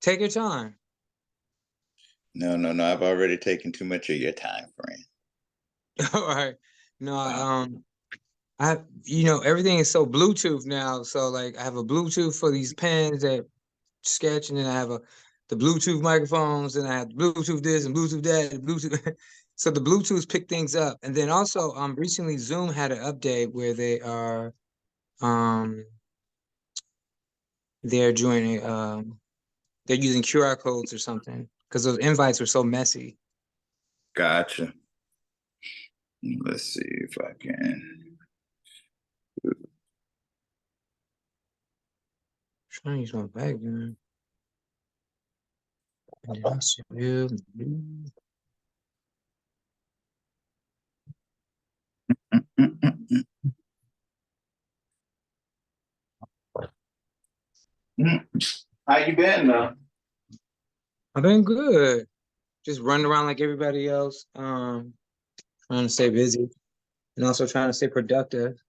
Take your time. No, no, no. I've already taken too much of your time, friend. All right. No, Uh, everything is so Bluetooth now. So like I have a Bluetooth for these pens that sketch, and then I have the Bluetooth microphones, and I have Bluetooth this and Bluetooth that, and Bluetooth. So the Bluetooth pick things up. And then also recently Zoom had an update where um they're doing they're using QR codes or something because those invites were so messy. gotcha. Let's see if I can. Trying to use my background. And then I see you. How you been, though? I've been good. Just running around like everybody else. Trying to stay busy and also trying to stay productive.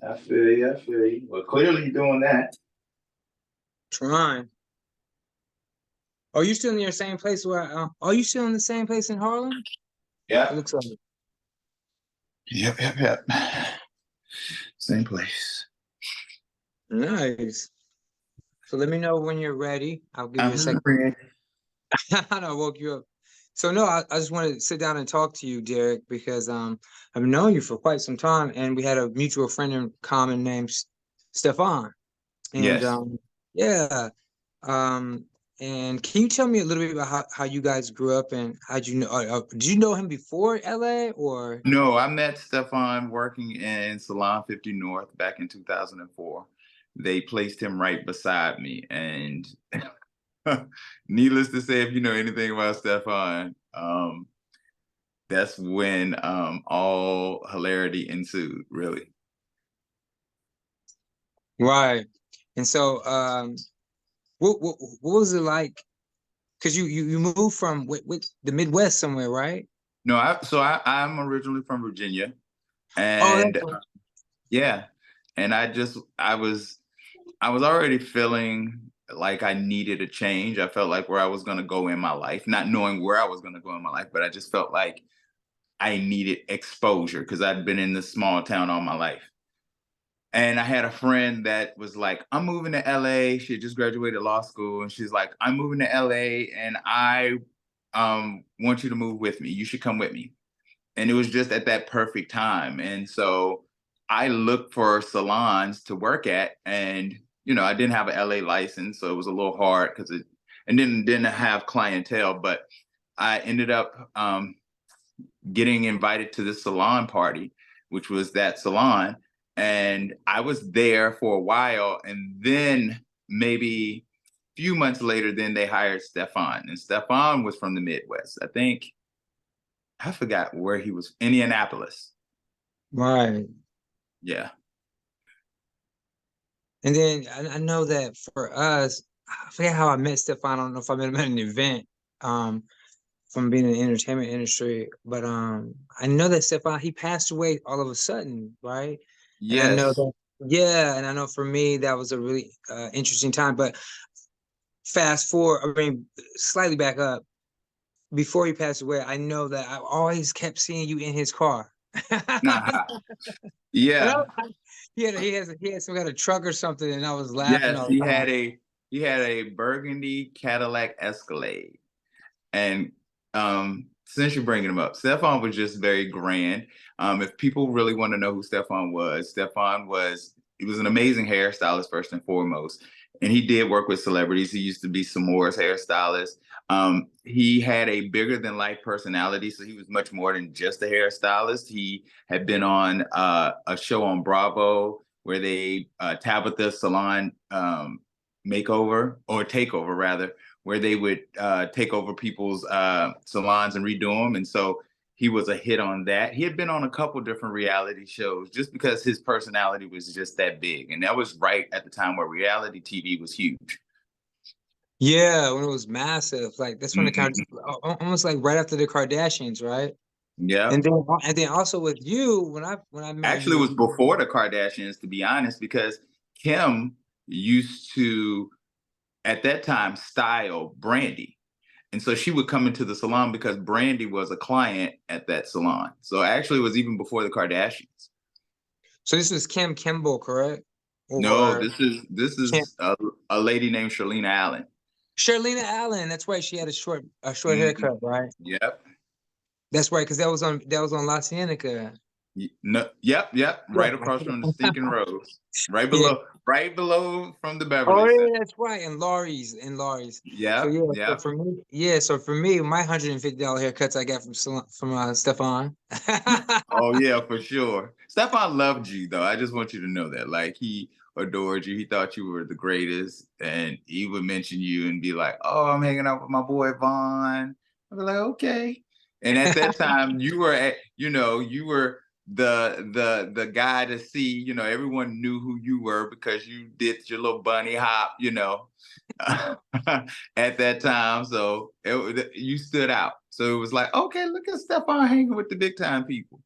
I feel you. I feel you. Well, clearly you're doing that. Trying. Are you still in your same place where? Are you still in the same place in Harlem? It Yep. looks like. Yep. Yep. Yep. Same place. Nice. So let me know when you're ready. I'll give you a I'm second. ready. I woke you up. So no, I just wanted to sit down and talk to you, Derick, because I've known you for quite some time, and we had a mutual friend in common named Stefan. And Yes. yeah. Um, and can you tell me a little bit about how you guys grew up and how'd you know? Did you know him before LA or? No, I met Stefan working in Salon 50 North back in 2004. They placed him right beside me. And needless to say, if you know anything about Stefan, that's when all hilarity ensued, really. Right. And so, what was it like? Because you moved from the Midwest somewhere, right? No, I'm originally from Virginia. Oh, And that's right. yeah, and I was already feeling like I needed a change. I felt like where I was going to go in my life, not knowing where I was going to go in my life, but I just felt like I needed exposure because I'd been in this small town all my life. And I had a friend that was like, I'm moving to LA. She had just graduated law school. And she's like, I'm moving to LA and I want you to move with me. You should come with me. And it was just at that perfect time. And so I looked for salons to work at, and I didn't have an LA license, so it was a little hard because it and didn't have clientele. But I ended up getting invited to the salon party, which was that salon, and I was there for a while, and then maybe a few months later, then they hired Stefan, and Stefan was from the Midwest. I forgot where he was. Indianapolis. Right. Yeah. And then I know that for us, I forget how I met Stefan. I don't know if I met him at an event, from being in the entertainment industry, but I know that Stefan, he passed away all of a sudden, right? And I know Yes. that, yeah, and I know for me that was a really interesting time. But fast forward, I mean, slightly back up, before he passed away, I know that I always kept seeing you in his car. And Yeah. he had some kind of truck or something, and I was laughing Yes. all the time. He had a burgundy Cadillac Escalade. And since you're bringing him up, Stefan was just very grand. If people really want to know who Stefan was he was an amazing hairstylist first and foremost, and he did work with celebrities. He used to be Samore's hairstylist. He had a bigger than life personality, so he was much more than just a hairstylist. He had been on a show on Bravo where they Tabitha Salon makeover or takeover rather, where they would take over people's salons and redo them. And so he was a hit on that. He had been on a couple different reality shows just because his personality was just that big. And that was right at the time where reality TV was huge. Yeah, when it was massive, like that's when Mhm. almost like right after the Kardashians, right? Yeah. And then also with you, when I met Actually, it was you, before the Kardashians, to be honest, because Kim used to at that time, style Brandy. And so she would come into the salon because Brandy was a client at that salon. So actually, it was even before the Kardashians. So this is Kim Kimball, correct? No, Or this Kim is a lady named Charlene Allen. Charlena Allen. That's right. She had a short Mhm. haircut, right? Yep. That's right, because that was on La Cienega. No, yep, yep. Yeah. Right across from the Stinking Rose. Yeah. Right below from the Oh Beverly Center. yeah, that's right. And Laurie's. So Yep, yeah, so yep. for me, my $150 haircuts I got from Stefan. Oh yeah, for sure. Stefan loved you though. I just want you to know that. Like he adored you. He thought you were the greatest, and he would mention you and be like, "Oh, I'm hanging out with my boy Vaughn." I'd be like, "Okay." And at that time, you were you were the guy to see. You know, everyone knew who you were because you did your little bunny hop. At that time. So you stood out. So it was like, okay, look at Stefan hanging with the big time people.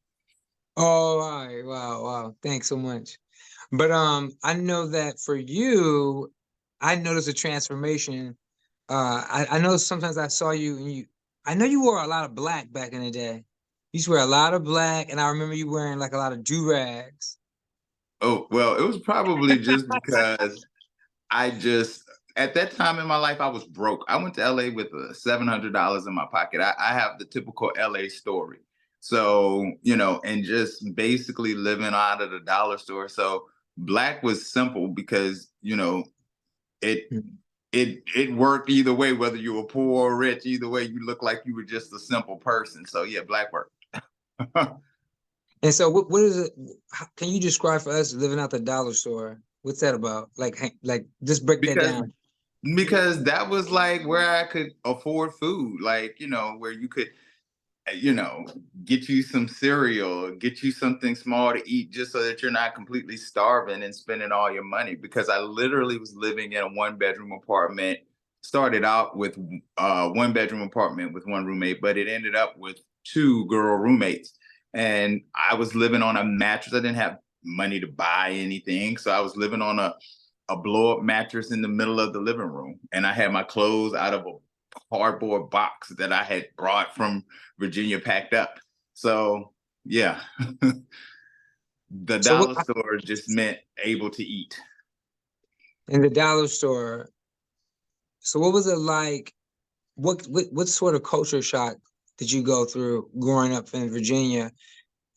Oh, all right. Wow, wow. Thanks so much. But I know that for you, I noticed a transformation. I know sometimes I saw you and I know you wore a lot of black back in the day. You used to wear a lot of black, and I remember you wearing like a lot of do-rags. Oh, well, it was probably just because I just at that time in my life I was broke. I went to LA with $700 in my pocket. I have the typical LA story. So, and just basically living out of the dollar store. So black was simple because, it Mhm. it worked either way, whether you were poor or rich. Either way, you look like you were just a simple person. So yeah, black worked. And so, what is it? Can you describe for us living out the dollar store? What's that about? Like, just break that because down. because that was like where I could afford food, like where you could you know, get you some cereal, get you something small to eat just so that you're not completely starving and spending all your money. Because I literally was living in a 1 bedroom apartment, started out with a 1 bedroom apartment with one roommate, but it ended up with two girl roommates. And I was living on a mattress. I didn't have money to buy anything. So I was living on a blow up mattress in the middle of the living room. And I had my clothes out of a cardboard box that I had brought from Virginia packed up. So yeah, the So, what dollar store just meant able to eat. in the dollar store? So, what was it like? What sort of culture shock did you go through growing up in Virginia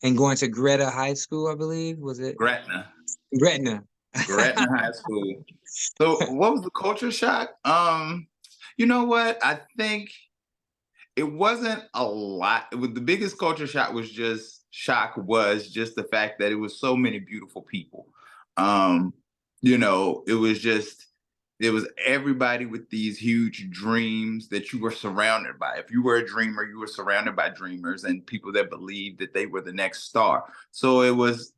and going to Greta High School? I believe was it Gretna, Gretna? Gretna High School. So what was the culture shock? You know what? I think it wasn't a lot. The biggest culture shock was just the fact that it was so many beautiful people. Um, it was everybody with these huge dreams that you were surrounded by. If you were a dreamer, you were surrounded by dreamers and people that believed that they were the next star. So it was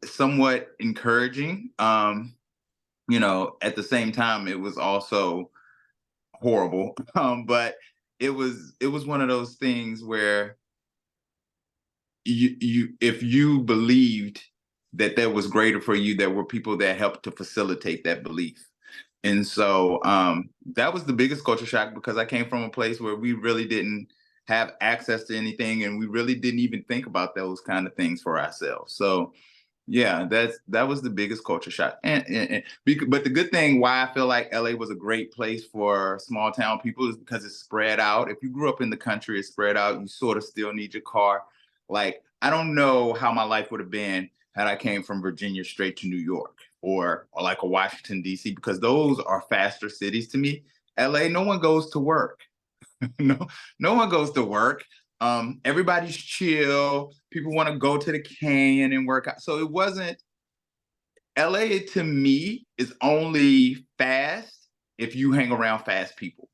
somewhat encouraging. At the same time, it was also horrible. But it was one of those things where you if you believed that there was greater for you, there were people that helped to facilitate that belief. And so that was the biggest culture shock because I came from a place where we really didn't have access to anything and we really didn't even think about those kind of things for ourselves. So yeah, that was the biggest culture shock. But the good thing why I feel like LA was a great place for small town people is because it's spread out. If you grew up in the country, it's spread out. You sort of still need your car. Like I don't know how my life would have been had I came from Virginia straight to New York or like a Washington D.C. because those are faster cities to me. LA, no one goes to work. no, no one goes to work. Everybody's chill. People want to go to the canyon and work out. So it wasn't LA to me is only fast if you hang around fast people.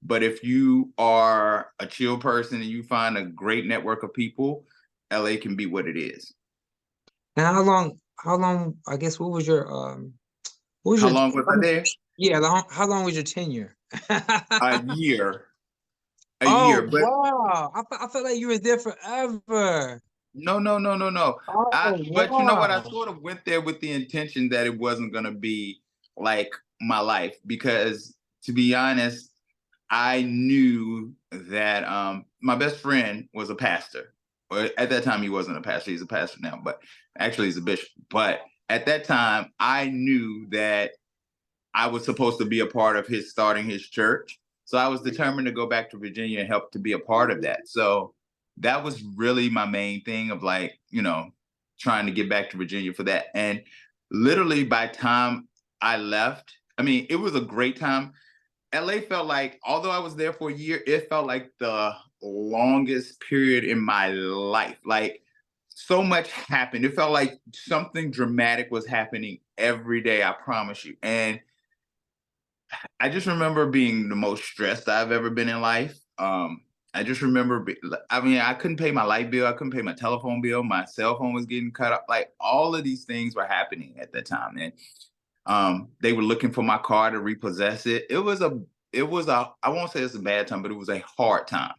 But if you are a chill person and you find a great network of people, LA can be what it is. Now, how long? I guess what was How your long was I there? yeah? How long was your tenure? A year. A Oh year. But wow! I felt like you were there forever. no, no, no, no, no. Oh But you know what? I wow! sort of went there with the intention that it wasn't going to be like my life because, to be honest, I knew that my best friend was a pastor. Well, at that time, he wasn't a pastor. He's a pastor now, but actually, he's a bishop. But at that time, I knew that I was supposed to be a part of his starting his church. So I was determined to go back to Virginia and help to be a part of that. So that was really my main thing of like, trying to get back to Virginia for that. And literally by time I left, I mean, it was a great time. LA felt like, although I was there for a year, it felt like the longest period in my life. Like so much happened. It felt like something dramatic was happening every day, I promise you. And I just remember being the most stressed I've ever been in life. I just remember, I mean, I couldn't pay my light bill. I couldn't pay my telephone bill. My cell phone was getting cut off. Like all of these things were happening at that time. And they were looking for my car to repossess it. It was a, I won't say it's a bad time, but it was a hard time.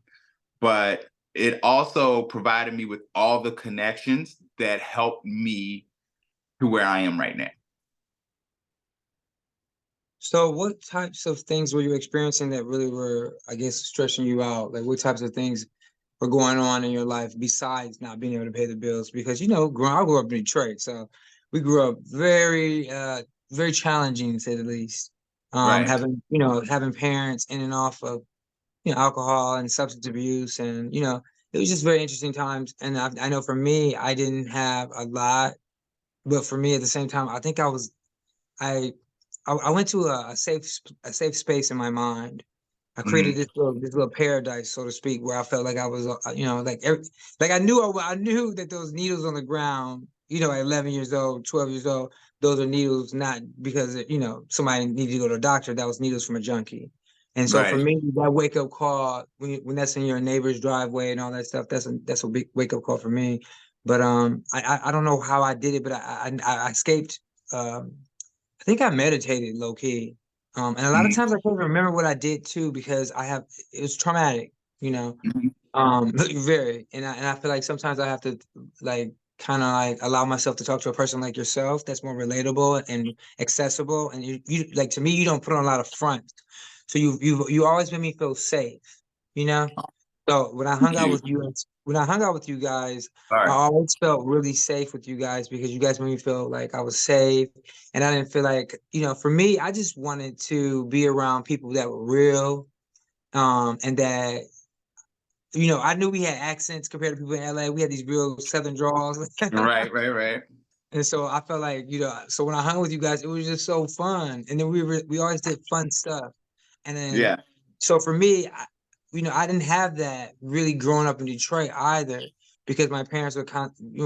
But it also provided me with all the connections that helped me to where I am right now. So what types of things were you experiencing that really were, I guess, stressing you out? Like what types of things were going on in your life besides not being able to pay the bills? Because I grew up in Detroit, so we grew up very challenging to say the least. Right. Having parents in and off of alcohol and substance abuse, and it was just very interesting times. And I know for me, I didn't have a lot, but for me at the same time, I think I I went to a safe space in my mind. I created Mhm. this little paradise, so to speak, where I felt like I was, like I knew that those needles on the ground, at 11 years old, 12 years old, those are needles not because somebody needed to go to a doctor. That was needles from a junkie. And so for Right. me, that wake up call when that's in your neighbor's driveway and all that stuff, that's a big wake up call for me. But I don't know how I did it, but I escaped. I think I meditated low key. And a lot of Mhm. times I can't remember what I did too because it was traumatic, you know. Mhm. Very. And I feel like sometimes I have to like kind of like allow myself to talk to a person like yourself that's more relatable and accessible. And you like to me, you don't put on a lot of front. So you always made me feel safe, you know? So Thank you. when I hung out with you guys, All I right. always felt really safe with you guys because you guys made me feel like I was safe, and I didn't feel like, for me, I just wanted to be around people that were real, and that, I knew we had accents compared to people in LA. We had these real Southern draws. Right. Right. Right. And so I felt like, so when I hung with you guys, it was just so fun. And then we always did fun stuff. And then, Yeah. so for me, I didn't have that really growing up in Detroit either, because my parents were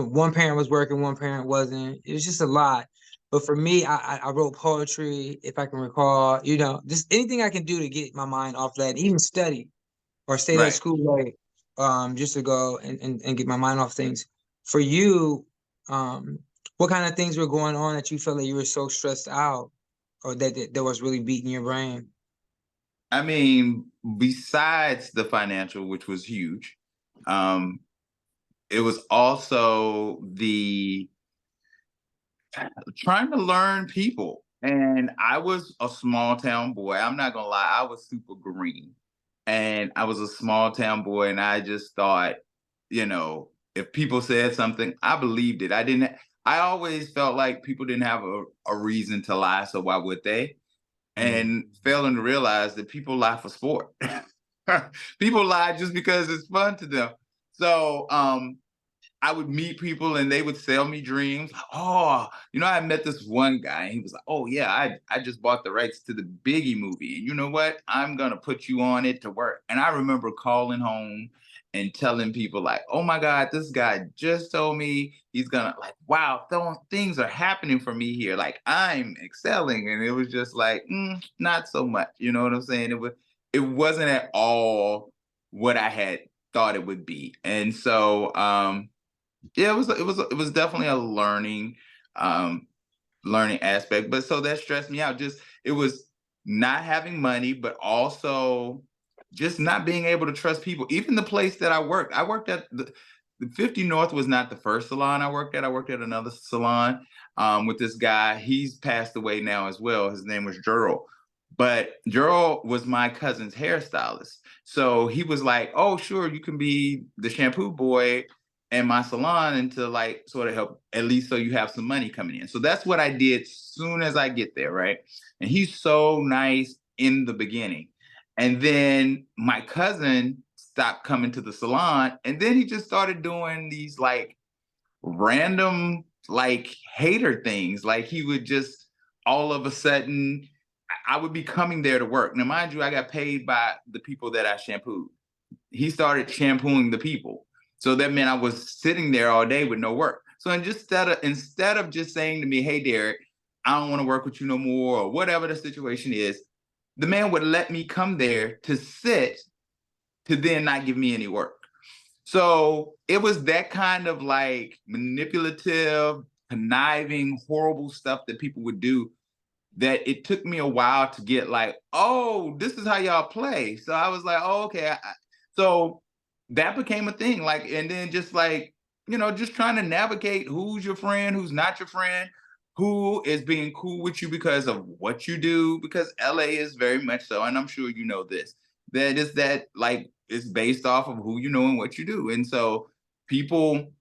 one parent was working, one parent wasn't. It was just a lot. But for me, I wrote poetry, if I can recall, just anything I can do to get my mind off that, even study or stay at Right. school late, just to go and get my mind off things. For you, um, what kind of things were going on that you felt like you were so stressed out, or that was really beating your brain? I mean, besides the financial, which was huge, um, it was also the trying to learn people. And I was a small town boy. I'm not gonna lie, I was super green. And I was a small town boy, and I just thought, if people said something, I believed it. I always felt like people didn't have a reason to lie, so why would they? Mm. And failing to realize that people lie for sport. People lie just because it's fun to them. So I would meet people and they would sell me dreams. Oh, I met this one guy and he was like, "Oh yeah, I just bought the rights to the Biggie movie. And you know what? I'm gonna put you on it to work." And I remember calling home and telling people like, "Oh my God, this guy just told me he's gonna like, wow, things are happening for me here. Like I'm excelling." And it was just like, not so much. You know what I'm saying? It wasn't at all what I had thought it would be. And so yeah, it was definitely a um learning aspect. But so that stressed me out. Just it was not having money, but also just not being able to trust people. Even the place that I worked at the 50 North was not the first salon I worked at. I worked at another salon with this guy. He's passed away now as well. His name was Gerald. But Gerald was my cousin's hairstylist. So he was like, oh, sure, you can be the shampoo boy in my salon and to like sort of help, at least so you have some money coming in. So that's what I did soon as I get there, right? And he's so nice in the beginning. And then my cousin stopped coming to the salon. And then he just started doing these like random, like hater things. Like he would just all of a sudden, I would be coming there to work. Now, mind you, I got paid by the people that I shampooed. He started shampooing the people. So that meant I was sitting there all day with no work. So instead of just saying to me, hey, Derek, I don't want to work with you no more, or whatever the situation is, the man would let me come there to sit to then not give me any work. So it was that kind of like manipulative, conniving, horrible stuff that people would do that it took me a while to get like, oh, this is how y'all play. So I was like, oh, okay. So that became a thing. Like, and then just like, just trying to navigate who's your friend, who's not your friend, who is being cool with you because of what you do, because LA is very much so, and I'm sure you know this, that is that like it's based off of who you know and what you do. And so people,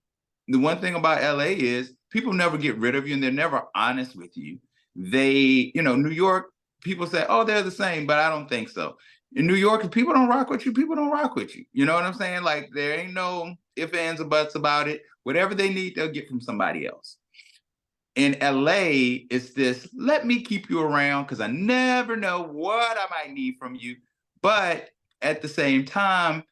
the one thing about LA is people never get rid of you and they're never honest with you. They, New York, people say, oh, they're the same, but I don't think so. In New York, if people don't rock with you, people don't rock with you. You know what I'm saying? Like there ain't no ifs, ands, or buts about it. Whatever they need, they'll get from somebody else. In LA, it's this, let me keep you around because I never know what I might need from you. But at the same time,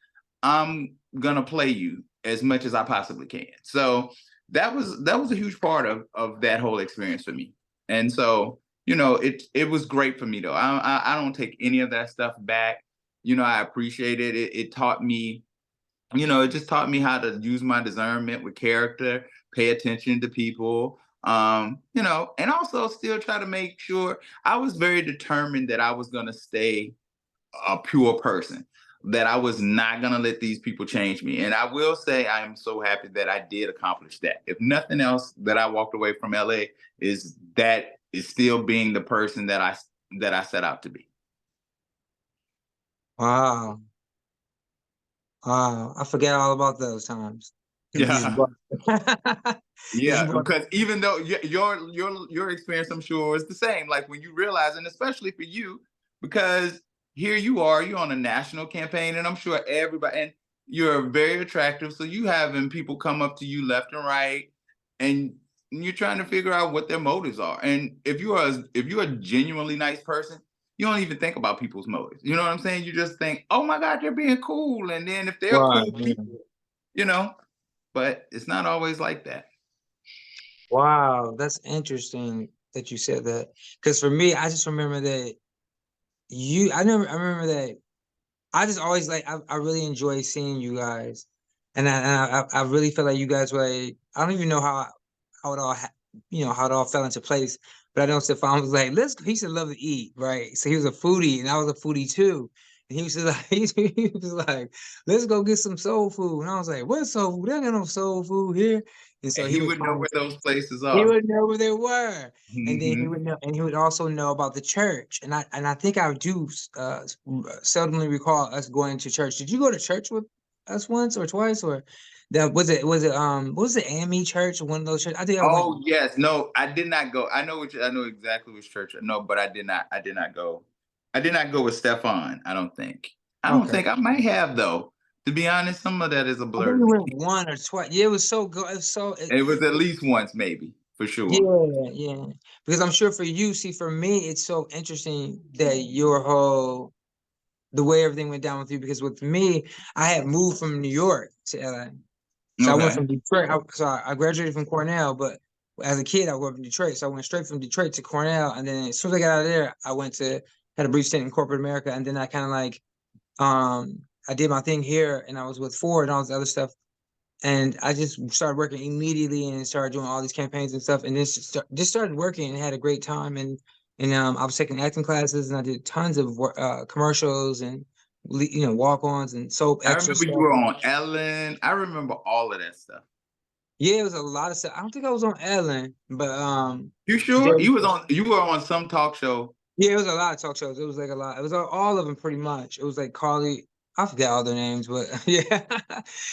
I'm gonna play you as much as I possibly can. So that was a huge part of that whole experience for me. And so, it was great for me though. I don't take any of that stuff back. I appreciate it. It taught me, it just taught me how to use my discernment with character, pay attention to people, and also still try to make sure I was very determined that I was going to stay a pure person, that I was not going to let these people change me. And I will say I am so happy that I did accomplish that. If nothing else, that I walked away from LA is still being the person that I set out to be. Wow. Wow. I forget all about those times. You just Yeah. brought, you just Yeah, brought, because even though your experience, I'm sure, is the same. Like when you realize, and especially for you, because here you are, you're on a national campaign, and I'm sure everybody, and you're very attractive, so you having people come up to you left and right, and you're trying to figure out what their motives are. And if you're a genuinely nice person, you don't even think about people's motives. You know what I'm saying? You just think, oh my God, they're being cool, and then if they're wow. cool people, you know, but it's not always like that. Wow, that's interesting that you said that. Because for me, I just remember that I remember that I just always like I really enjoy seeing you guys, and I really feel like you guys were like I don't even know how it all how it all fell into place, but I know Stefan was like he used to love to eat, right? So he was a foodie, and I was a foodie too. And he was just like he was like, let's go get some soul food, and I was like, what soul food? There ain't got no soul food here. And so And he he would would know find where those places he are. would know where they were, and then he Hmm. would know, and he would also know about the church. And I think I do seldomly recall us going to church. Did you go to church with us once or twice, or that was it what was the Emmy church or one of those churches? I think I went. Oh yes, no, I did not go. I know exactly which church. No, but I did not. I did not go. I did not go with Stefan. I don't think. I don't Okay, think I might have though. To be honest, some of that is a I blur think to we me. went one or twice. Yeah, it was so good. It was It was at least once, maybe for sure. yeah. Because I'm sure for you, see, for me, it's so interesting that your whole the way everything went down with you. Because with me, I had moved from New York to LA. So I went Okay. from Detroit. I graduated from Cornell, but as a kid, I grew up in Detroit. So I went straight from Detroit to Cornell, and then as soon as I got out of there, I went to had a brief stint in corporate America, and then I kind of like I did my thing here, and I was with Ford and all this other stuff, and I just started working immediately and started doing all these campaigns and stuff, and just started working and had a great time, and I was taking acting classes, and I did tons of commercials and walk-ons and soap I extra remember you stuff. were on Ellen. I remember all of that stuff. Yeah, it was a lot of stuff. I don't think I was on Ellen, but You sure? You were on some talk show. yeah, it was a lot of talk shows. It was like a lot. It was all of them pretty much. It was like Carly. I forget all their names, but yeah,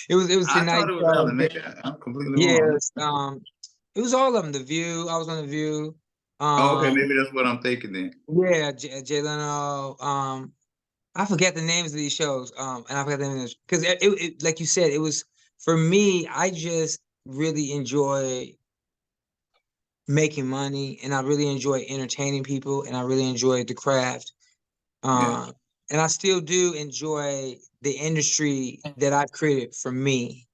it was I Tonight thought it was Show. Ellen. Maybe I'm completely Yeah, wrong. it was all of them. The View. I was on The View. Oh, okay, Um, maybe that's what I'm thinking then. yeah, Jay Leno. I forget the names of these shows. And I forget the names because like you said, it was for me. I just really enjoy making money, and I really enjoy entertaining people, and I really enjoy the craft. Yeah. Um, and I still do enjoy the industry that I've created for me,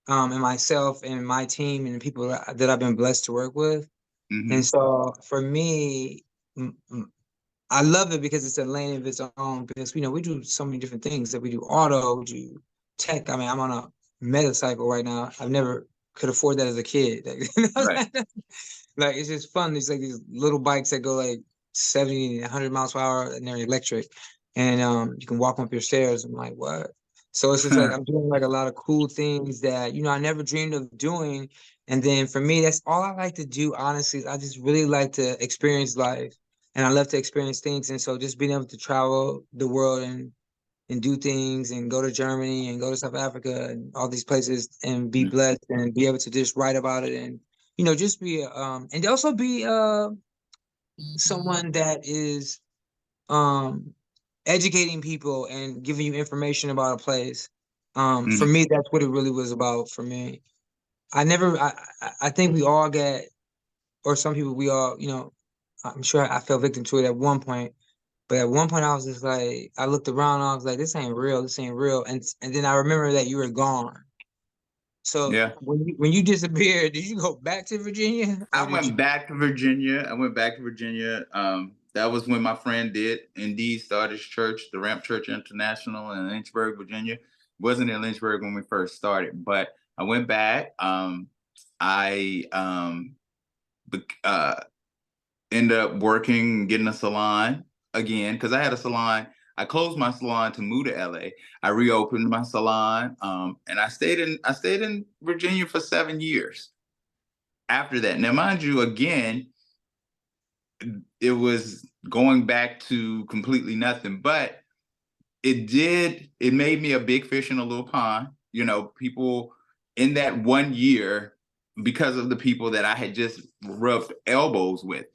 and myself and my team and the people that I've been blessed to work with. And Hmm. so for me, I love it because it's a lane of its own. Because we do so many different things that we do auto, we do tech. I mean, I'm on a motorcycle right now. I've never could afford that as a kid. Right. Like it's just fun. It's like these little bikes that go like 70, 100 miles per hour and they're electric. And you can walk them up your stairs. I'm like, what? So it's just like I'm doing like a lot of cool things that, I never dreamed of doing. And then for me, that's all I like to do, honestly. Is I just really like to experience life. And I love to experience things. And so just being able to travel the world and do things and go to Germany and go to South Africa and all these places and be blessed and be able to just write about it and just be and also be someone that is um educating people and giving you information about a place. For Hmm. me, that's what it really was about for me. I think we all get, or some people we all, I'm sure I fell victim to it at one point. But at one point I was just like, I looked around, I was like, this ain't real, this ain't real. And then I remember that you were gone. So Yeah. when you disappeared, did you go back to Virginia or I did you? went back to Virginia. I went back to Virginia. That was when my friend did indeed start his church, the Ramp Church International in Lynchburg, Virginia. Wasn't in Lynchburg when we first started, but I went back. I uh, ended up working, getting a salon again because I had a salon. I closed my salon to move to LA. I reopened my salon, and I stayed in Virginia for 7 years after that. Now, mind you, again, it was going back to completely nothing, but it made me a big fish in a little pond. People in that 1 year, because of the people that I had just rubbed elbows with,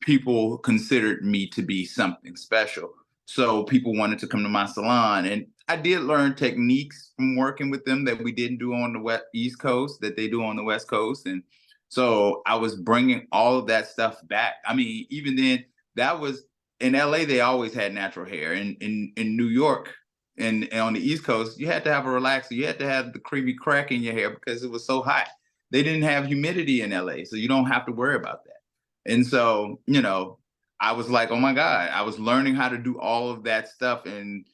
people considered me to be something special. So people wanted to come to my salon, and I did learn techniques from working with them that we didn't do on the East Coast that they do on the West Coast. And so I was bringing all of that stuff back. I mean, even then, that was in LA, they always had natural hair. In New York and on the East Coast, you had to have a relaxer. You had to have the creamy crack in your hair because it was so hot. They didn't have humidity in LA, so you don't have to worry about that. And so, I was like, oh my God, I was learning how to do all of that stuff and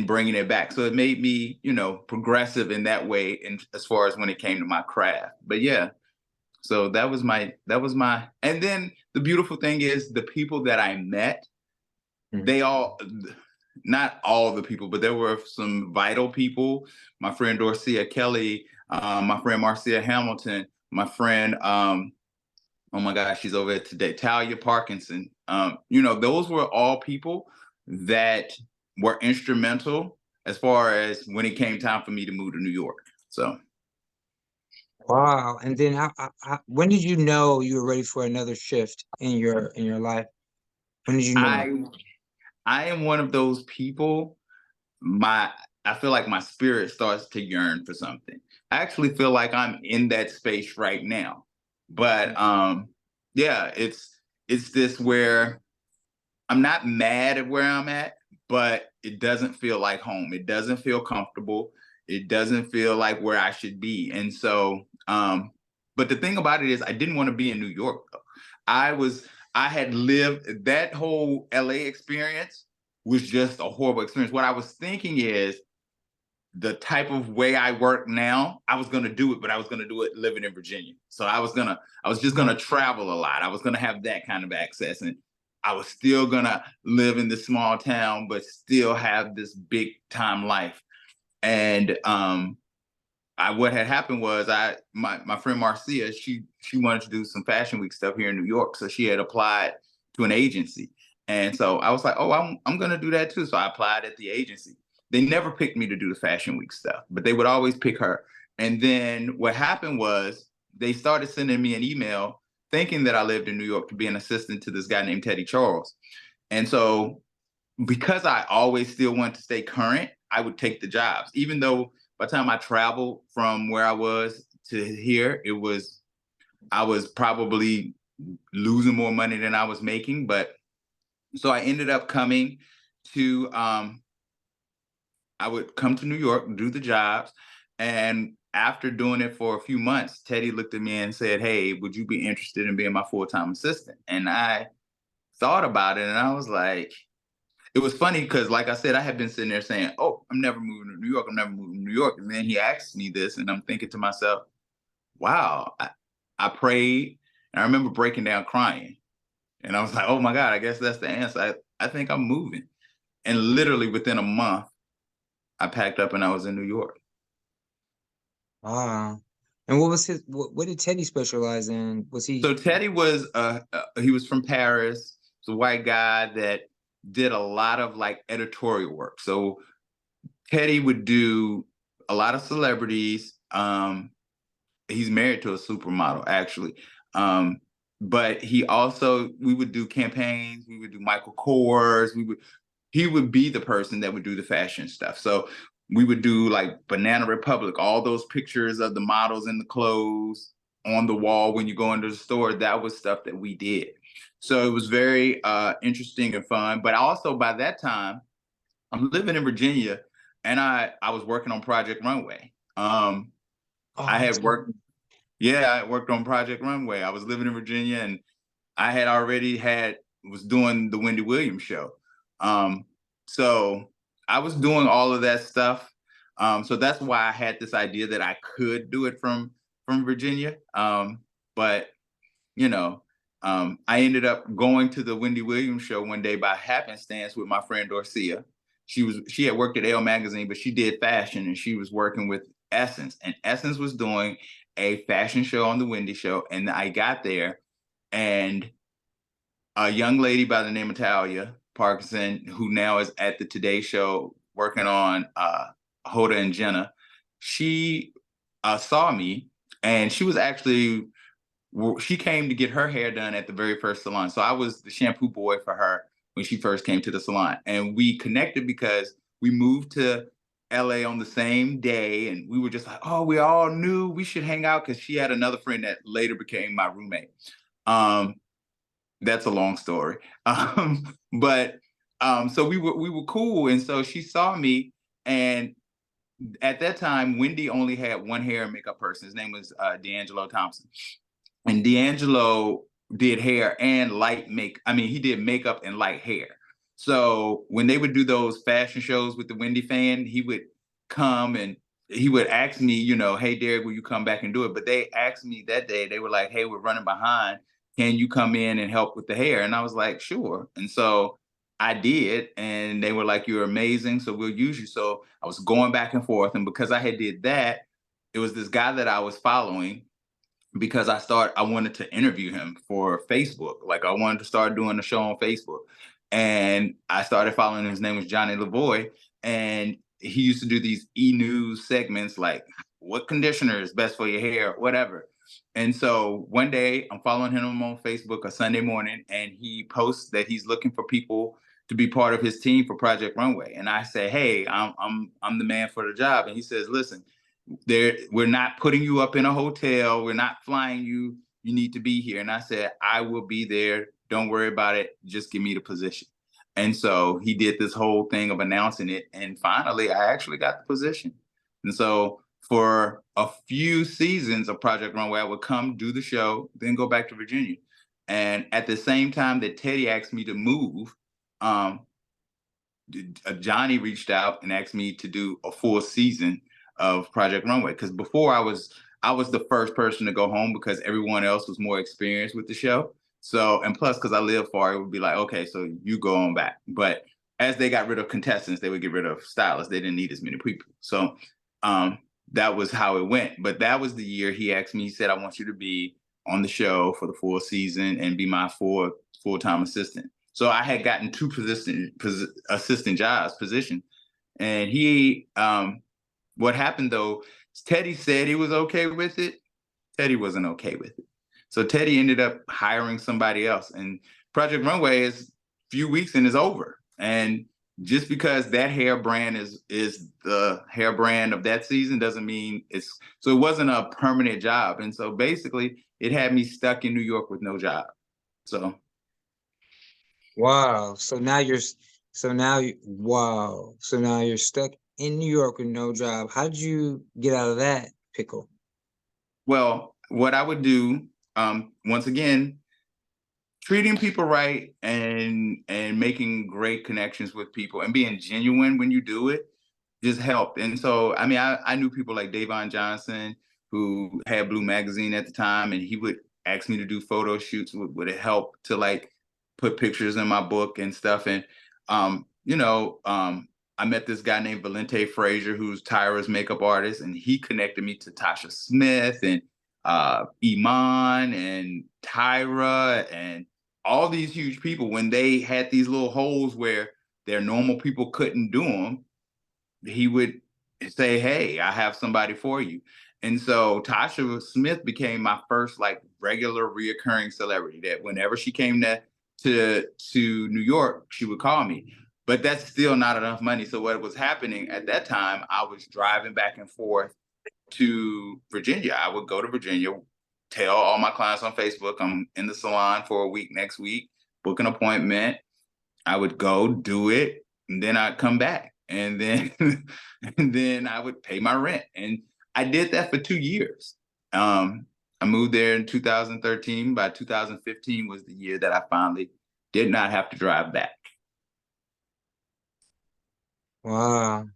bringing it back. So it made me, progressive in that way, and as far as when it came to my craft. But yeah, so that was my, and then the beautiful thing is the people that I met, Mhm. they all, not all the people, but there were some vital people. My friend Dorcia Kelly, my friend Marcia Hamilton, my friend, oh my gosh, she's over there today, Talia Parkinson. Those were all people that were instrumental as far as when it came time for me to move to New York. So Wow. And then when did you know you were ready for another shift in your life? When did you know? I I am one of those people, my I feel like my spirit starts to yearn for something. I actually feel like I'm in that space right now. But yeah, it's this where I'm not mad at where I'm at, but it doesn't feel like home. It doesn't feel comfortable. It doesn't feel like where I should be. And so but the thing about it is I didn't want to be in New York though. I was I had lived that whole LA experience was just a horrible experience. What I was thinking is the type of way I work now, I was gonna do it, but I was gonna do it living in Virginia. So I was just gonna travel a lot. I was gonna have that kind of access. And I was still gonna live in this small town, but still have this big time life. And what had happened was my friend Marcia, she wanted to do some Fashion Week stuff here in New York, so she had applied to an agency, and so I was like, oh, I'm gonna do that too. So I applied at the agency. They never picked me to do the Fashion Week stuff, but they would always pick her. And then what happened was they started sending me an email thinking that I lived in New York to be an assistant to this guy named Teddy Charles. And so because I always still wanted to stay current, I would take the jobs, even though by the time I traveled from where I was to here, I was probably losing more money than I was making. But so I ended up coming to I would come to New York, do the jobs, and after doing it for a few months, Teddy looked at me and said, "Hey, would you be interested in being my full-time assistant?" And I thought about it, and I was like, it was funny because, like I said, I had been sitting there saying, "Oh, I'm never moving to New York. I'm never moving to New York." And then he asked me this, and I'm thinking to myself, "Wow." I prayed, and I remember breaking down crying, and I was like, "Oh my God, I guess that's the answer. I think I'm moving." And literally within a month, I packed up and I was in New York. Wow. And what was what did Teddy specialize in? Was he So Teddy was he was from Paris. He's a white guy that did a lot of like editorial work. So Teddy would do a lot of celebrities. He's married to a supermodel, actually. Um, but we would do campaigns. We would do Michael Kors. He would be the person that would do the fashion stuff. So we would do like Banana Republic, all those pictures of the models in the clothes on the wall when you go into the store. That was stuff that we did. So it was very interesting and fun. But also by that time, I'm living in Virginia, and I was working on Project Runway. I oh, had worked, yeah, I worked on Project Runway. I was living in Virginia, and I had already was doing the Wendy Williams show. Um, so I was doing all of that stuff. So that's why I had this idea that I could do it from Virginia. But you know, I ended up going to the Wendy Williams show one day by happenstance with my friend Dorcia. She had worked at Elle magazine, but she did fashion, and she was working with Essence, and Essence was doing a fashion show on the Wendy show. And I got there, and a young lady by the name of Talia Parkinson, who now is at the Today Show working on Hoda and Jenna, she saw me, and she came to get her hair done at the very first salon. So I was the shampoo boy for her when she first came to the salon. And we connected because we moved to LA on the same day. And we were just like, oh, we all knew we should hang out, because she had another friend that later became my roommate. That's a long story. But so we were cool. And so she saw me, and at that time, Wendy only had one hair and makeup person. His name was D'Angelo Thompson. And D'Angelo did hair and he did makeup and light hair. So when they would do those fashion shows with the Wendy fan, he would come and he would ask me, hey, Derek, will you come back and do it? But they asked me that day, they were like, hey, we're running behind. Can you come in and help with the hair? And I was like, sure. And so I did. And they were like, you're amazing, so we'll use you. So I was going back and forth. And because I had did that, it was this guy that I was following, because I wanted to interview him for Facebook. Like I wanted to start doing a show on Facebook. And I started following him. His name was Johnny Lavoie. And he used to do these e-news segments like what conditioner is best for your hair, whatever. And so one day I'm following him on Facebook a Sunday morning, and he posts that he's looking for people to be part of his team for Project Runway. And I say, hey, I'm the man for the job. And he says, listen, we're not putting you up in a hotel. We're not flying you. You need to be here. And I said, I will be there. Don't worry about it. Just give me the position. And so he did this whole thing of announcing it. And finally, I actually got the position. And so for a few seasons of Project Runway, I would come do the show, then go back to Virginia. And at the same time that Teddy asked me to move, Johnny reached out and asked me to do a full season of Project Runway, because before I was the first person to go home because everyone else was more experienced with the show. So, and plus, because I live far, it would be like, okay, so you go on back. But as they got rid of contestants, they would get rid of stylists. They didn't need as many people. So that was how it went. But that was the year he asked me, he said, I want you to be on the show for the full season and be my full-time assistant. So I had gotten two assistant jobs position. And he, what happened though, Teddy said he was okay with it. Teddy wasn't okay with it. So Teddy ended up hiring somebody else. And Project Runway is a few weeks and is over. And just because that hair brand is the hair brand of that season doesn't mean it's, so it wasn't a permanent job. And so basically it had me stuck in New York with no job. So Wow. So now you're wow. So now you're stuck in New York with no job. How did you get out of that pickle? well, what I would do, once again, treating people right and making great connections with people and being genuine when you do it just helped. And so, I mean, I knew people like Davon Johnson, who had Blue Magazine at the time, and he would ask me to do photo shoots. Would it help to like put pictures in my book and stuff? And I met this guy named Valente Frazier, who's Tyra's makeup artist, and he connected me to Tasha Smith and Iman and Tyra and all these huge people. When they had these little holes where their normal people couldn't do them, he would say, "Hey, I have somebody for you." And so Tasha Smith became my first like regular reoccurring celebrity that whenever she came to New York, she would call me. But that's still not enough money. So what was happening at that time, I was driving back and forth to Virginia. I would go to Virginia, tell all my clients on Facebook, I'm in the salon for a week next week, book an appointment. I would go do it, and then I'd come back. And then and then I would pay my rent. And I did that for 2 years. I moved there in 2013. By 2015 was the year that I finally did not have to drive back. Wow.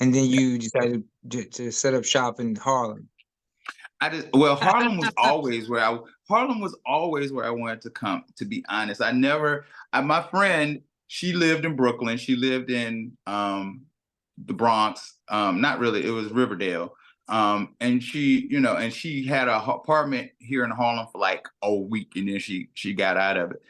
And then you decided to set up shop in Harlem. Harlem was always where I wanted to come, to be honest. My friend, she lived in Brooklyn. She lived in the Bronx. Not really, it was Riverdale. And she had an apartment here in Harlem for like a week, and then she got out of it.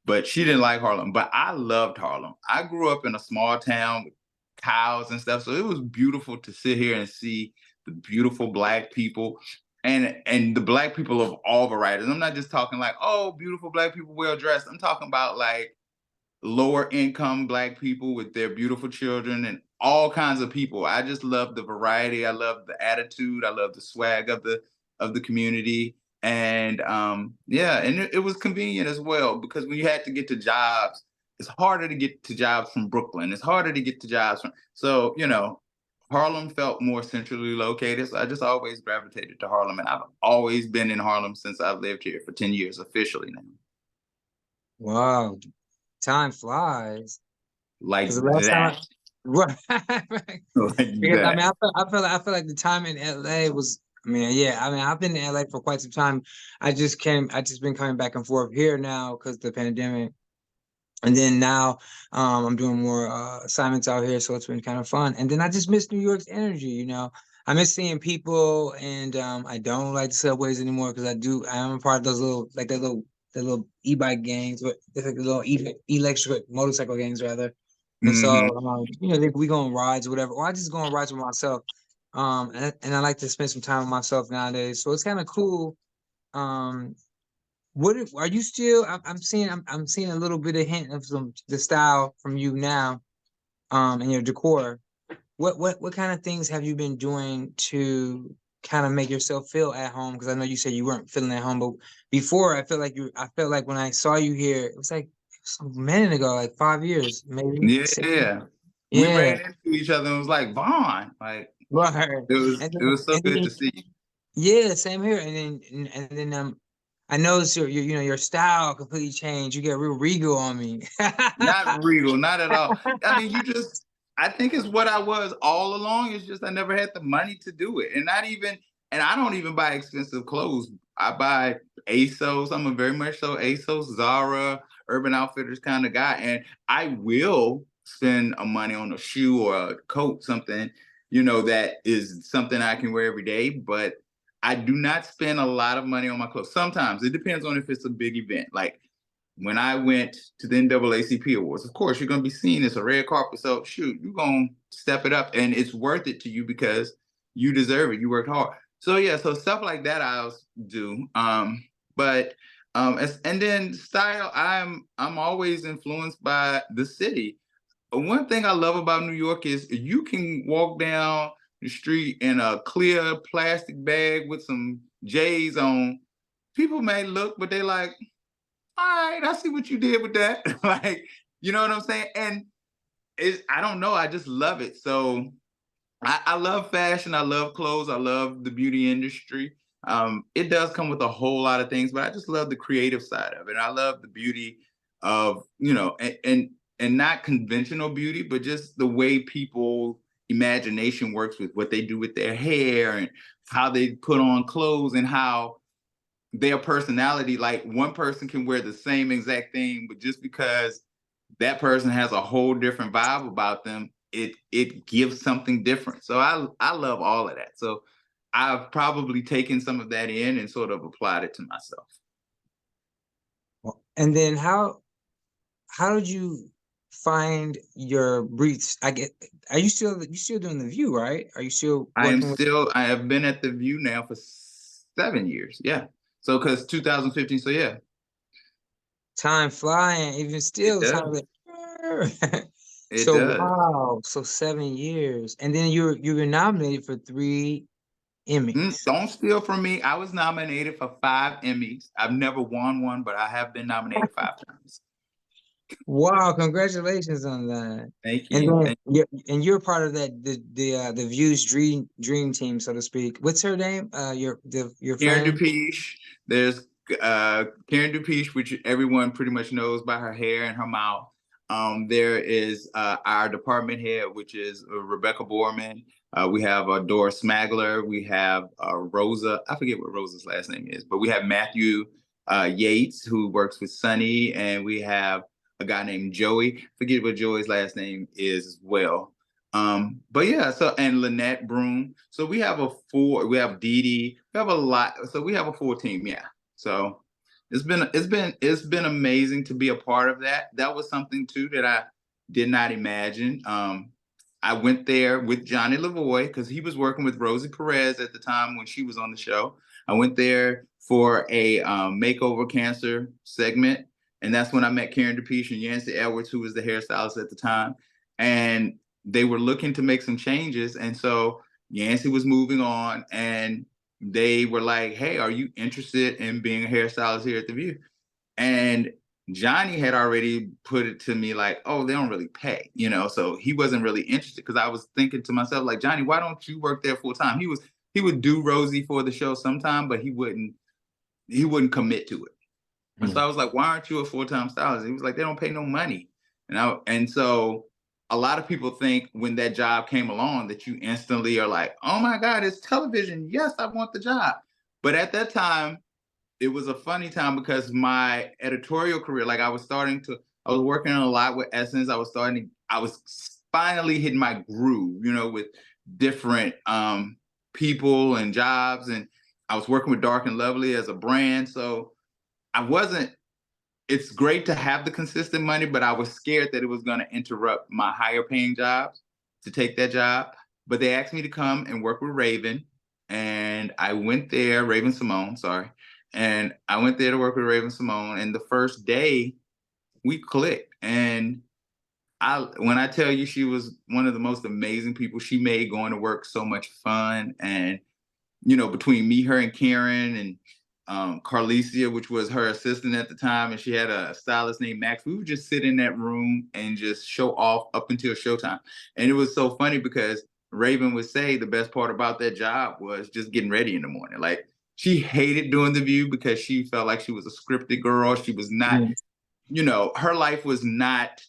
But she didn't like Harlem. But I loved Harlem. I grew up in a small town with cows and stuff. So it was beautiful to sit here and see the beautiful Black people and the Black people of all varieties. I'm not just talking like, oh, beautiful Black people well dressed. I'm talking about like lower income Black people with their beautiful children and all kinds of people. I just love the variety. I love the attitude. I love the swag of the community. And and it was convenient as well, because when you had to get to jobs, it's harder to get to jobs from Brooklyn. It's harder to get to jobs from, so Harlem felt more centrally located. So I just always gravitated to Harlem, and I've always been in Harlem since I've lived here for 10 years officially now. Wow. Time flies. Like Because the last time that. right. Like Because I that. mean, I feel like the time in LA was. I mean, yeah. I mean, I've been in LA for quite some time. I just been coming back and forth here now because the pandemic, and then now I'm doing more assignments out here, so it's been kind of fun. And then I just miss New York's energy. I miss seeing people, and I don't like the subways anymore because I am a part of those little like that little e-bike gangs, but it's like the little electric motorcycle gangs rather. And so, Hmm. we go on rides or whatever, or I just go on rides with myself. And I like to spend some time with myself nowadays. So it's kind of cool. Um, are you still? I'm seeing a little bit of hint of the style from you now, and your decor. What kind of things have you been doing to kind of make yourself feel at home? Because I know you said you weren't feeling at home, but before I felt like when I saw you here, it was like some minute ago, like 5 years, maybe. Yeah. We Yeah, ran into each other and it was like, Vaughn. Like right. it was so And good then to see you. yeah, same here. And then I noticed your style completely changed. You get real regal on me. Not regal, not at all. I mean, I think it's what I was all along. It's just I never had the money to do it. And I don't even buy expensive clothes I buy ASOS. I'm a very much so ASOS, Zara, Urban Outfitters kind of guy. And I will spend a money on a shoe or a coat, something, that is something I can wear every day. But I do not spend a lot of money on my clothes. Sometimes it depends on if it's a big event. Like when I went to the NAACP Awards, of course, you're going to be seen as a red carpet. So shoot, you're going to step it up and it's worth it to you because you deserve it. You worked hard. So yeah, so stuff like that I'll do. But and then style, I'm always influenced by the city. One thing I love about New York is you can walk down the street in a clear plastic bag with some J's on. People may look, but they like, all right, I see what you did with that. Like, you know what I'm saying? And I don't know, I just love it. So I love fashion, I love clothes, I love the beauty industry. It does come with a whole lot of things, but I just love the creative side of it. I love the beauty of, and not conventional beauty, but just the way people imagination works with what they do with their hair and how they put on clothes and how their personality, like one person can wear the same exact thing, but just because that person has a whole different vibe about them, it gives something different. So I love all of that. So I've probably taken some of that in and sort of applied it to myself. And then how did you find your briefs? Are you still doing the View, right? Are you still working with I have been at the View now for 7 years. Yeah. So because 2015. So yeah, time flying, even it still time does. like It so does. wow, so 7 years. And then you were nominated for 3 Emmys. Don't steal from me. I was nominated for 5 Emmys. I've never won one, but I have been nominated 5 times. Wow, congratulations on that. Thank And you. then you're part of that the View's dream team, so to speak. What's her name? Your Karen friend? DuPiche. There's Karen DuPiche, which everyone pretty much knows by her hair and her mouth. There is our department head, which is Rebecca Borman. We have Doris Smagler. We have Rosa. I forget what Rosa's last name is, but we have Matthew Yates, who works with Sunny, and we have a guy named Joey. Forget what Joey's last name is as well. But yeah, so and Lynette Broom. So we have we have Dee Dee, we have a lot. So we have a full team, yeah. So it's been amazing to be a part of that. That was something too that I did not imagine. I went there with Johnny Lavoie because he was working with Rosie Perez at the time when she was on the show. I went there for a makeover cancer segment, and that's when I met Karen DuPiche and Yancey Edwards, who was the hairstylist at the time. And they were looking to make some changes. And so Yancey was moving on and they were like, hey, are you interested in being a hairstylist here at The View? And Johnny had already put it to me like, oh, they don't really pay, so he wasn't really interested because I was thinking to myself, like, Johnny, why don't you work there full time? He would do Rosie for the show sometime, but he wouldn't commit to it. And so I was like, why aren't you a full-time stylist? He was like, they don't pay no money. And so a lot of people think when that job came along that you instantly are like, oh my God, it's television. Yes, I want the job. But at that time, it was a funny time because my editorial career, like I was working a lot with Essence. I was finally hitting my groove, with different people and jobs. And I was working with Dark and Lovely as a brand. So it's great to have the consistent money, but I was scared that it was going to interrupt my higher paying jobs to take that job. But they asked me to come and work with Raven. And I went there, Raven Simone, sorry. And I went there to work with Raven Simone. And the first day we clicked. And when I tell you she was one of the most amazing people, she made going to work so much fun. And, between me, her, and Karen and Carlicia, which was her assistant at the time, and she had a stylist named Max. We would just sit in that room and just show off up until showtime. And it was so funny because Raven would say the best part about that job was just getting ready in the morning. Like she hated doing The View because she felt like she was a scripted girl. She was not, her life was not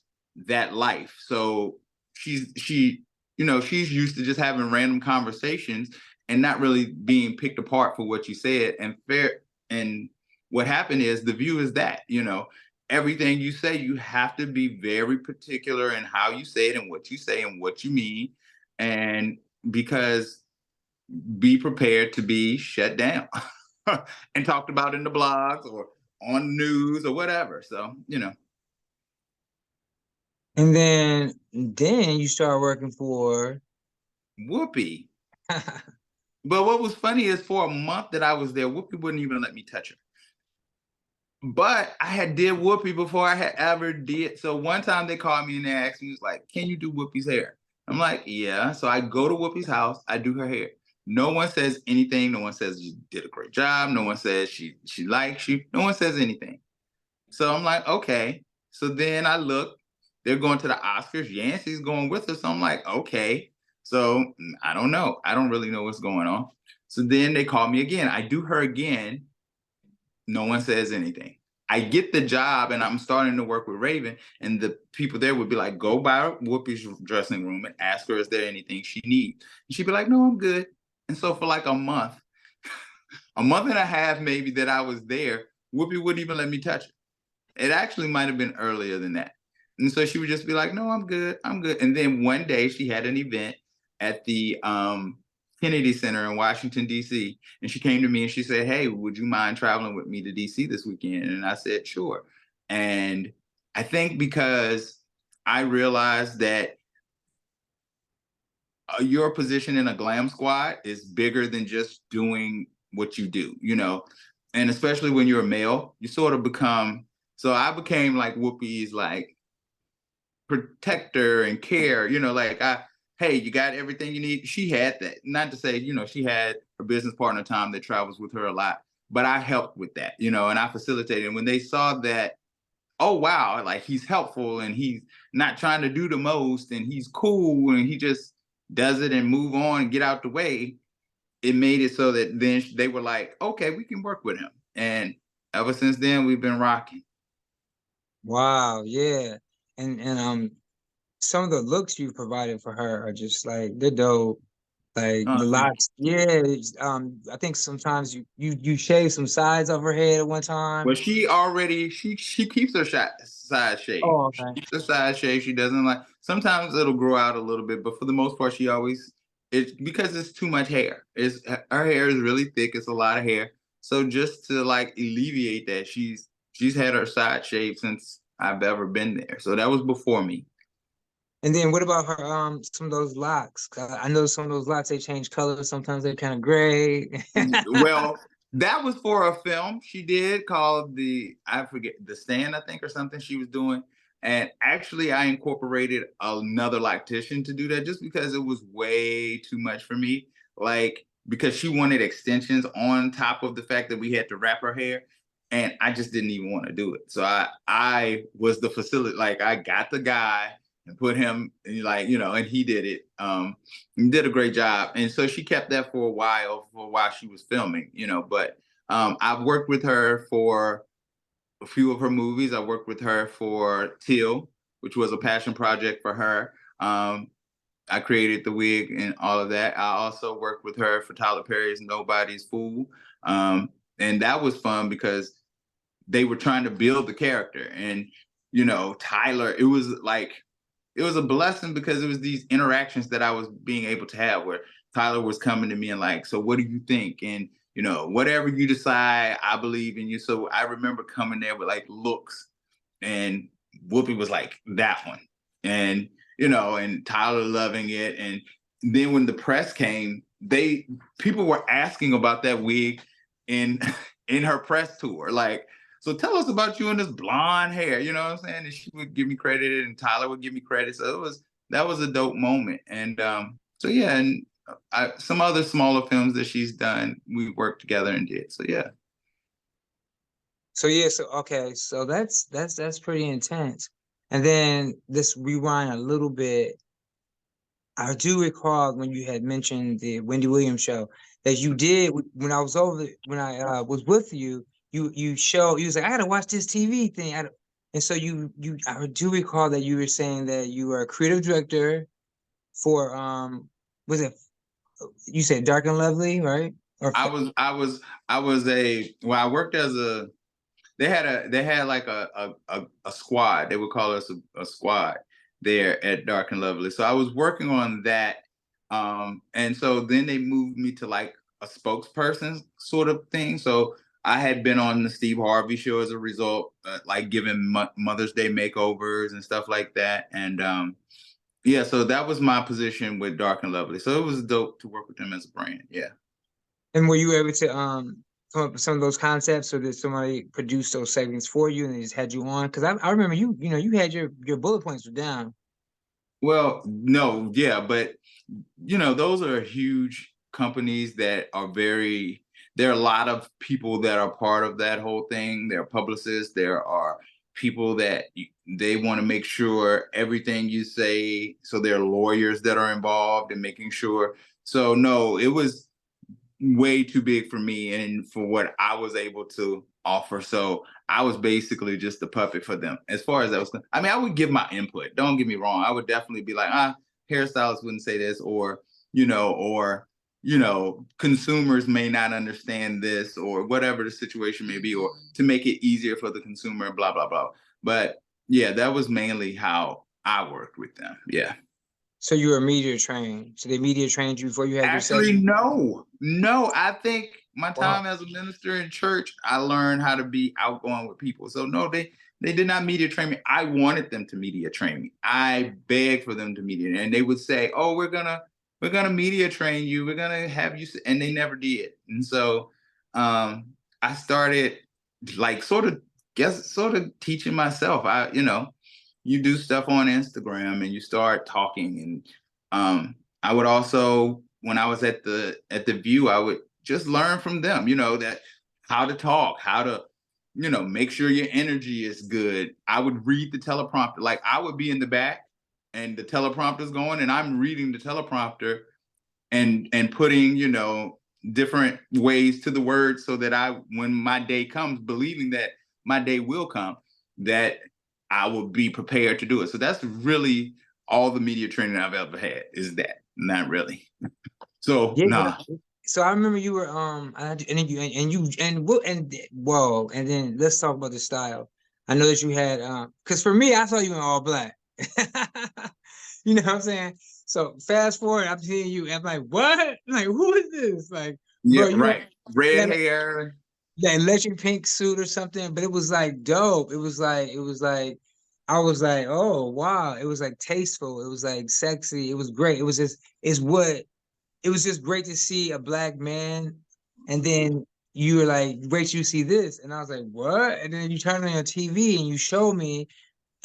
that life. So she's used to just having random conversations and not really being picked apart for what you said. And And what happened is The View is that, everything you say, you have to be very particular in how you say it and what you say and what you mean. And because be prepared to be shut down and talked about in the blogs or on news or whatever. So, And then you start working for Whoopi. But what was funny is for a month that I was there, Whoopi wouldn't even let me touch her. But I had did Whoopi before I had ever did. So one time they called me and they asked me, was like, can you do Whoopi's hair? I'm like, yeah. So I go to Whoopi's house, I do her hair. No one says anything. No one says you did a great job. No one says she likes you. No one says anything. So I'm like, okay. So then I look, they're going to the Oscars. Yancey's going with us. So I'm like, okay. So I don't know. I don't really know what's going on. So then they call me again. I do her again. No one says anything. I get the job and I'm starting to work with Raven, and the people there would be like, go by Whoopi's dressing room and ask her, is there anything she needs? And she'd be like, no, I'm good. And so for like a month and a half maybe that I was there, Whoopi wouldn't even let me touch it. It actually might have been earlier than that. And so she would just be like, no, I'm good. I'm good. And then one day she had an event at the Kennedy Center in Washington, D.C. And she came to me and she said, hey, would you mind traveling with me to D.C. this weekend? And I said, sure. And I think because I realized that your position in a glam squad is bigger than just doing what you do, and especially when you're a male, you sort of become, so I became like Whoopi's like protector and care, hey, you got everything you need. She had that. Not to say, she had her business partner, Tom, that travels with her a lot, but I helped with that, and I facilitated. And when they saw that, oh, wow, like he's helpful and he's not trying to do the most and he's cool and he just does it and move on and get out the way, it made it so that then they were like, okay, we can work with him. And ever since then, we've been rocking. Wow, yeah. And some of the looks you've provided for her are just like they're dope. Like the locks, yeah. I think sometimes you shave some sides of her head at one time. Well, she keeps her side shave. Oh, She okay. keeps her side shave. She doesn't like, sometimes it'll grow out a little bit, but for the most part, she always, it's because it's too much hair. Her hair is really thick. It's a lot of hair. So just to like alleviate that, she's had her side shaved since I've ever been there. So that was before me. And then what about her some of those locks? I know some of those locks they change colors. Sometimes they're kind of gray. Well, that was for a film she did called I forget, The Stand, I think, or something she was doing. And actually, I incorporated another loctician to do that just because it was way too much for me. Like, because she wanted extensions on top of the fact that we had to wrap her hair. And I just didn't even want to do it. So I was the facility, like I got the guy and put him and and he did it. And did a great job. And so she kept that for a while she was filming, but I've worked with her for a few of her movies. I worked with her for Teal, which was a passion project for her. I created the wig and all of that. I also worked with her for Tyler Perry's Nobody's Fool. And that was fun because they were trying to build the character. And, Tyler, it was a blessing because it was these interactions that I was being able to have where Tyler was coming to me and like, so what do you think? And, whatever you decide, I believe in you. So I remember coming there with like looks, and Whoopi was like, that one. And, and Tyler loving it. And then when the press came, people were asking about that wig in in her press tour. Like, so tell us about you and this blonde hair, you know what I'm saying? And she would give me credit and Tyler would give me credit. So that was a dope moment. And so yeah, and some other smaller films that she's done, we worked together and did. So yeah. So yeah, so okay, so that's pretty intense. And then let's rewind a little bit. I do recall when you had mentioned the Wendy Williams show that you did when I was was with you. You was like, I gotta watch this TV thing. And so I do recall that you were saying that you were a creative director for was it you said Dark and Lovely, right? Or I was well, I worked as a, they had like a squad. They would call us a squad there at Dark and Lovely. So I was working on that. And so then they moved me to like a spokesperson sort of thing. So I had been on the Steve Harvey show as a result, like giving Mother's Day makeovers and stuff like that. And yeah, so that was my position with Dark and Lovely. So it was dope to work with them as a brand. Yeah. and were you able to come up with some of those concepts, or did somebody produce those segments for you and they just had you on? Because I remember you know, you had your bullet points were down. Well, no, yeah, but those are huge companies that are very, there are a lot of people that are part of that whole thing. There are publicists, there are people that they want to make sure everything you say, so there are lawyers that are involved in making sure. So no, it was way too big for me and for what I was able to offer. So I was basically just a puppet for them. As far as that was, I mean, I would give my input. Don't get me wrong. I would definitely be like, hairstylists wouldn't say this, or consumers may not understand this, or whatever the situation may be, or to make it easier for the consumer, blah blah blah. But yeah, that was mainly how I worked with them. Yeah. So you were media trained. So they media trained you before you had your Actually, segment? no. I think my Wow. time as a minister in church, I learned how to be outgoing with people. So no, they did not media train me. I wanted them to media train me. I begged for them to media, and they would say, "Oh, we're gonna media train you. We're gonna have you," and they never did. And so I started like sort of teaching myself. You do stuff on Instagram and you start talking, and I would also, when I was at the View, I would just learn from them, that how to talk, how to, make sure your energy is good. I would read the teleprompter. Like I would be in the back and the teleprompter's going and I'm reading the teleprompter and putting, different ways to the words so that when my day comes, believing that my day will come, that I will be prepared to do it. So that's really all the media training I've ever had is that. Not really. So Yeah. nah. So I remember you were and then you and what and whoa, and then let's talk about the style. I know that you had because for me I saw you in all black. You know what I'm saying? So fast forward, I'm seeing you, and I'm like, what? Like, who is this? Like, Yeah, bro, right. you Red had hair. that electric pink suit or something, but it was like dope. It was like I was like, oh wow. It was like tasteful. It was like sexy. It was great. It was just great to see a black man. And then you were like, wait, you see this. And I was like, what? And then you turned on your TV and you showed me.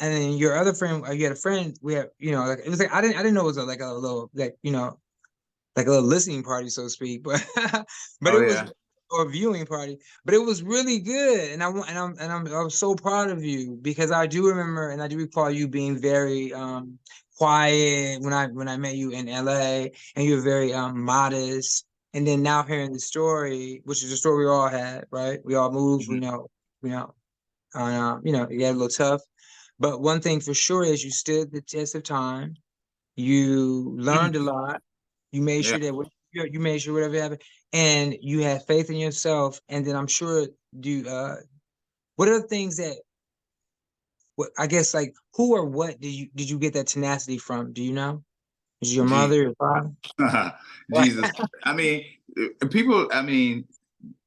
And then your other friend, you had a friend, we had, like it was like I didn't know it was like a little like, like a little listening party, so to speak. But but Oh it was yeah. or viewing party, but it was really good. And I was so proud of you because I do remember and I do recall you being very quiet when I met you in LA, and you were very modest. And then now hearing the story, which is a story we all had, right? We all moved, Mhm. we know, it got a little tough. But one thing for sure is you stood the test of time. You learned a lot. You made Yeah. sure that you made sure whatever happened, and you had faith in yourself. And then I'm sure, do what are the things that what I guess like who or what did you get that tenacity from? Do you know? Is it your Gee. mother, your father? Jesus. I mean, people, I mean,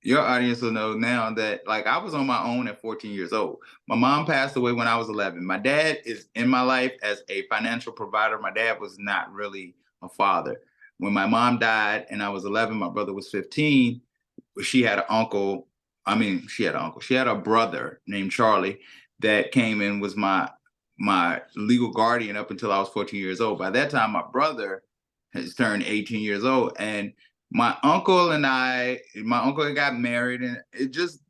your audience will know now that like I was on my own at 14 years old. My mom passed away when I was 11. My dad is in my life as a financial provider. My dad was not really a father. When my mom died and I was 11, my brother was 15. She had an uncle. I mean, she had an uncle. She had a brother named Charlie that came and was my legal guardian up until I was 14 years old. By that time, my brother has turned 18 years old, and my uncle had got married, and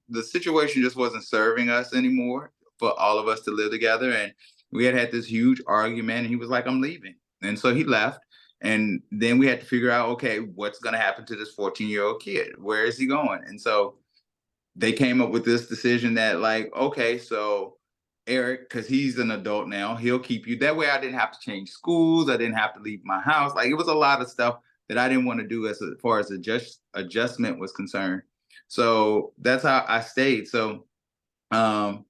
the situation just wasn't serving us anymore for all of us to live together. And we had this huge argument, and he was like, "I'm leaving," and so he left. And then we had to figure out, okay, what's going to happen to this 14-year-old kid? Where is he going? And so they came up with this decision that, like, okay, so Eric, because he's an adult now, he'll keep you. That way I didn't have to change schools. I didn't have to leave my house. Like, it was a lot of stuff that I didn't want to do as far as adjustment was concerned. So that's how I stayed. Um,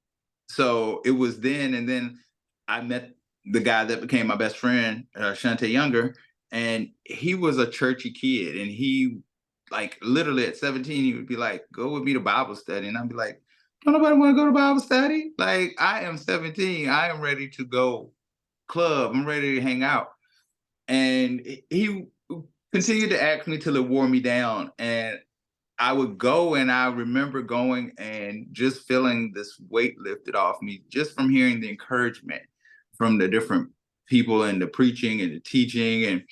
so it was then, and then I met the guy that became my best friend, Shante Younger, and he was a churchy kid, and he like literally at 17, he would be like, "Go with me to Bible study," and I'd be like, "Don't nobody want to go to Bible study? Like I am 17, I am ready to go club, I'm ready to hang out." And he continued to ask me till it wore me down, and I would go, and I remember going and just feeling this weight lifted off me just from hearing the encouragement from the different people and the preaching and the teaching. And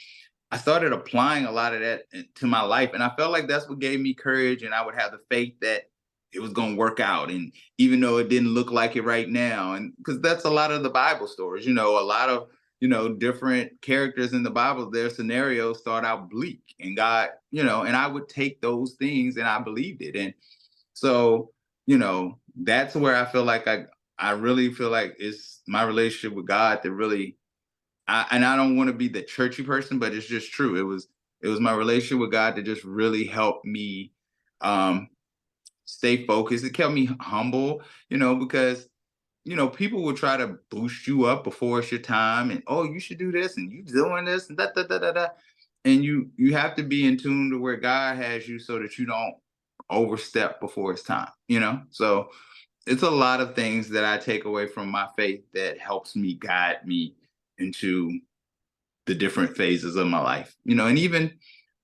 I started applying a lot of that to my life. And I felt like that's what gave me courage. And I would have the faith that it was going to work out. And even though it didn't look like it right now, and because that's a lot of the Bible stories, a lot of, different characters in the Bible, their scenarios start out bleak, and God, and I would take those things and I believed it. And so, that's where I feel like I really feel like it's my relationship with God that really, and I don't want to be the churchy person, but it's just true. It was my relationship with God that just really helped me stay focused. It kept me humble, because people will try to boost you up before it's your time, and oh, you should do this, and you doing this, and da da da da da. And you have to be in tune to where God has you so that you don't overstep before it's time. So it's a lot of things that I take away from my faith that helps me guide me into the different phases of my life. And even,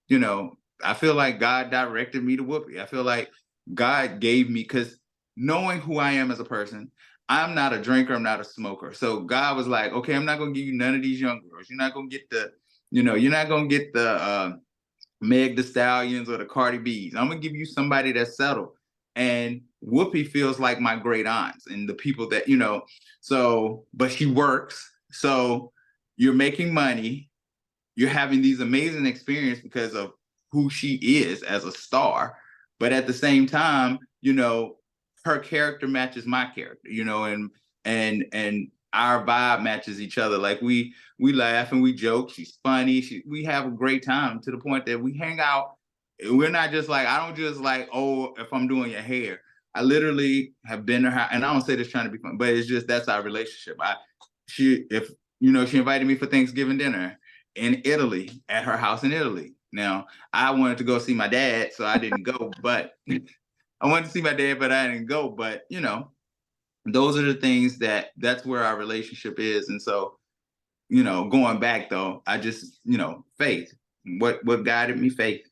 you know, I feel like God directed me to Whoopi. I feel like God gave me, because knowing who I am as a person, I'm not a drinker, I'm not a smoker. So God was like, okay, I'm not gonna give you none of these young girls. You're not gonna get you're not gonna get the Meg the Stallions or the Cardi B's. I'm gonna give you somebody that's settled. And Whoopi feels like my great aunts and the people that, so, but she works. So you're making money, you're having these amazing experiences because of who she is as a star. But at the same time, her character matches my character, and our vibe matches each other. Like we laugh and we joke. She's funny. We have a great time to the point that we hang out. We're not just like, I don't just like, oh, if I'm doing your hair. I literally have been to her, and I don't say this trying to be fun, but it's just that's our relationship. She invited me for Thanksgiving dinner in Italy, at her house in Italy. Now, I wanted to go see my dad, so I didn't go, but I wanted to see my dad, but I didn't go. But, those are the things that's where our relationship is. And so, going back though, I just, faith. What guided me? Faith.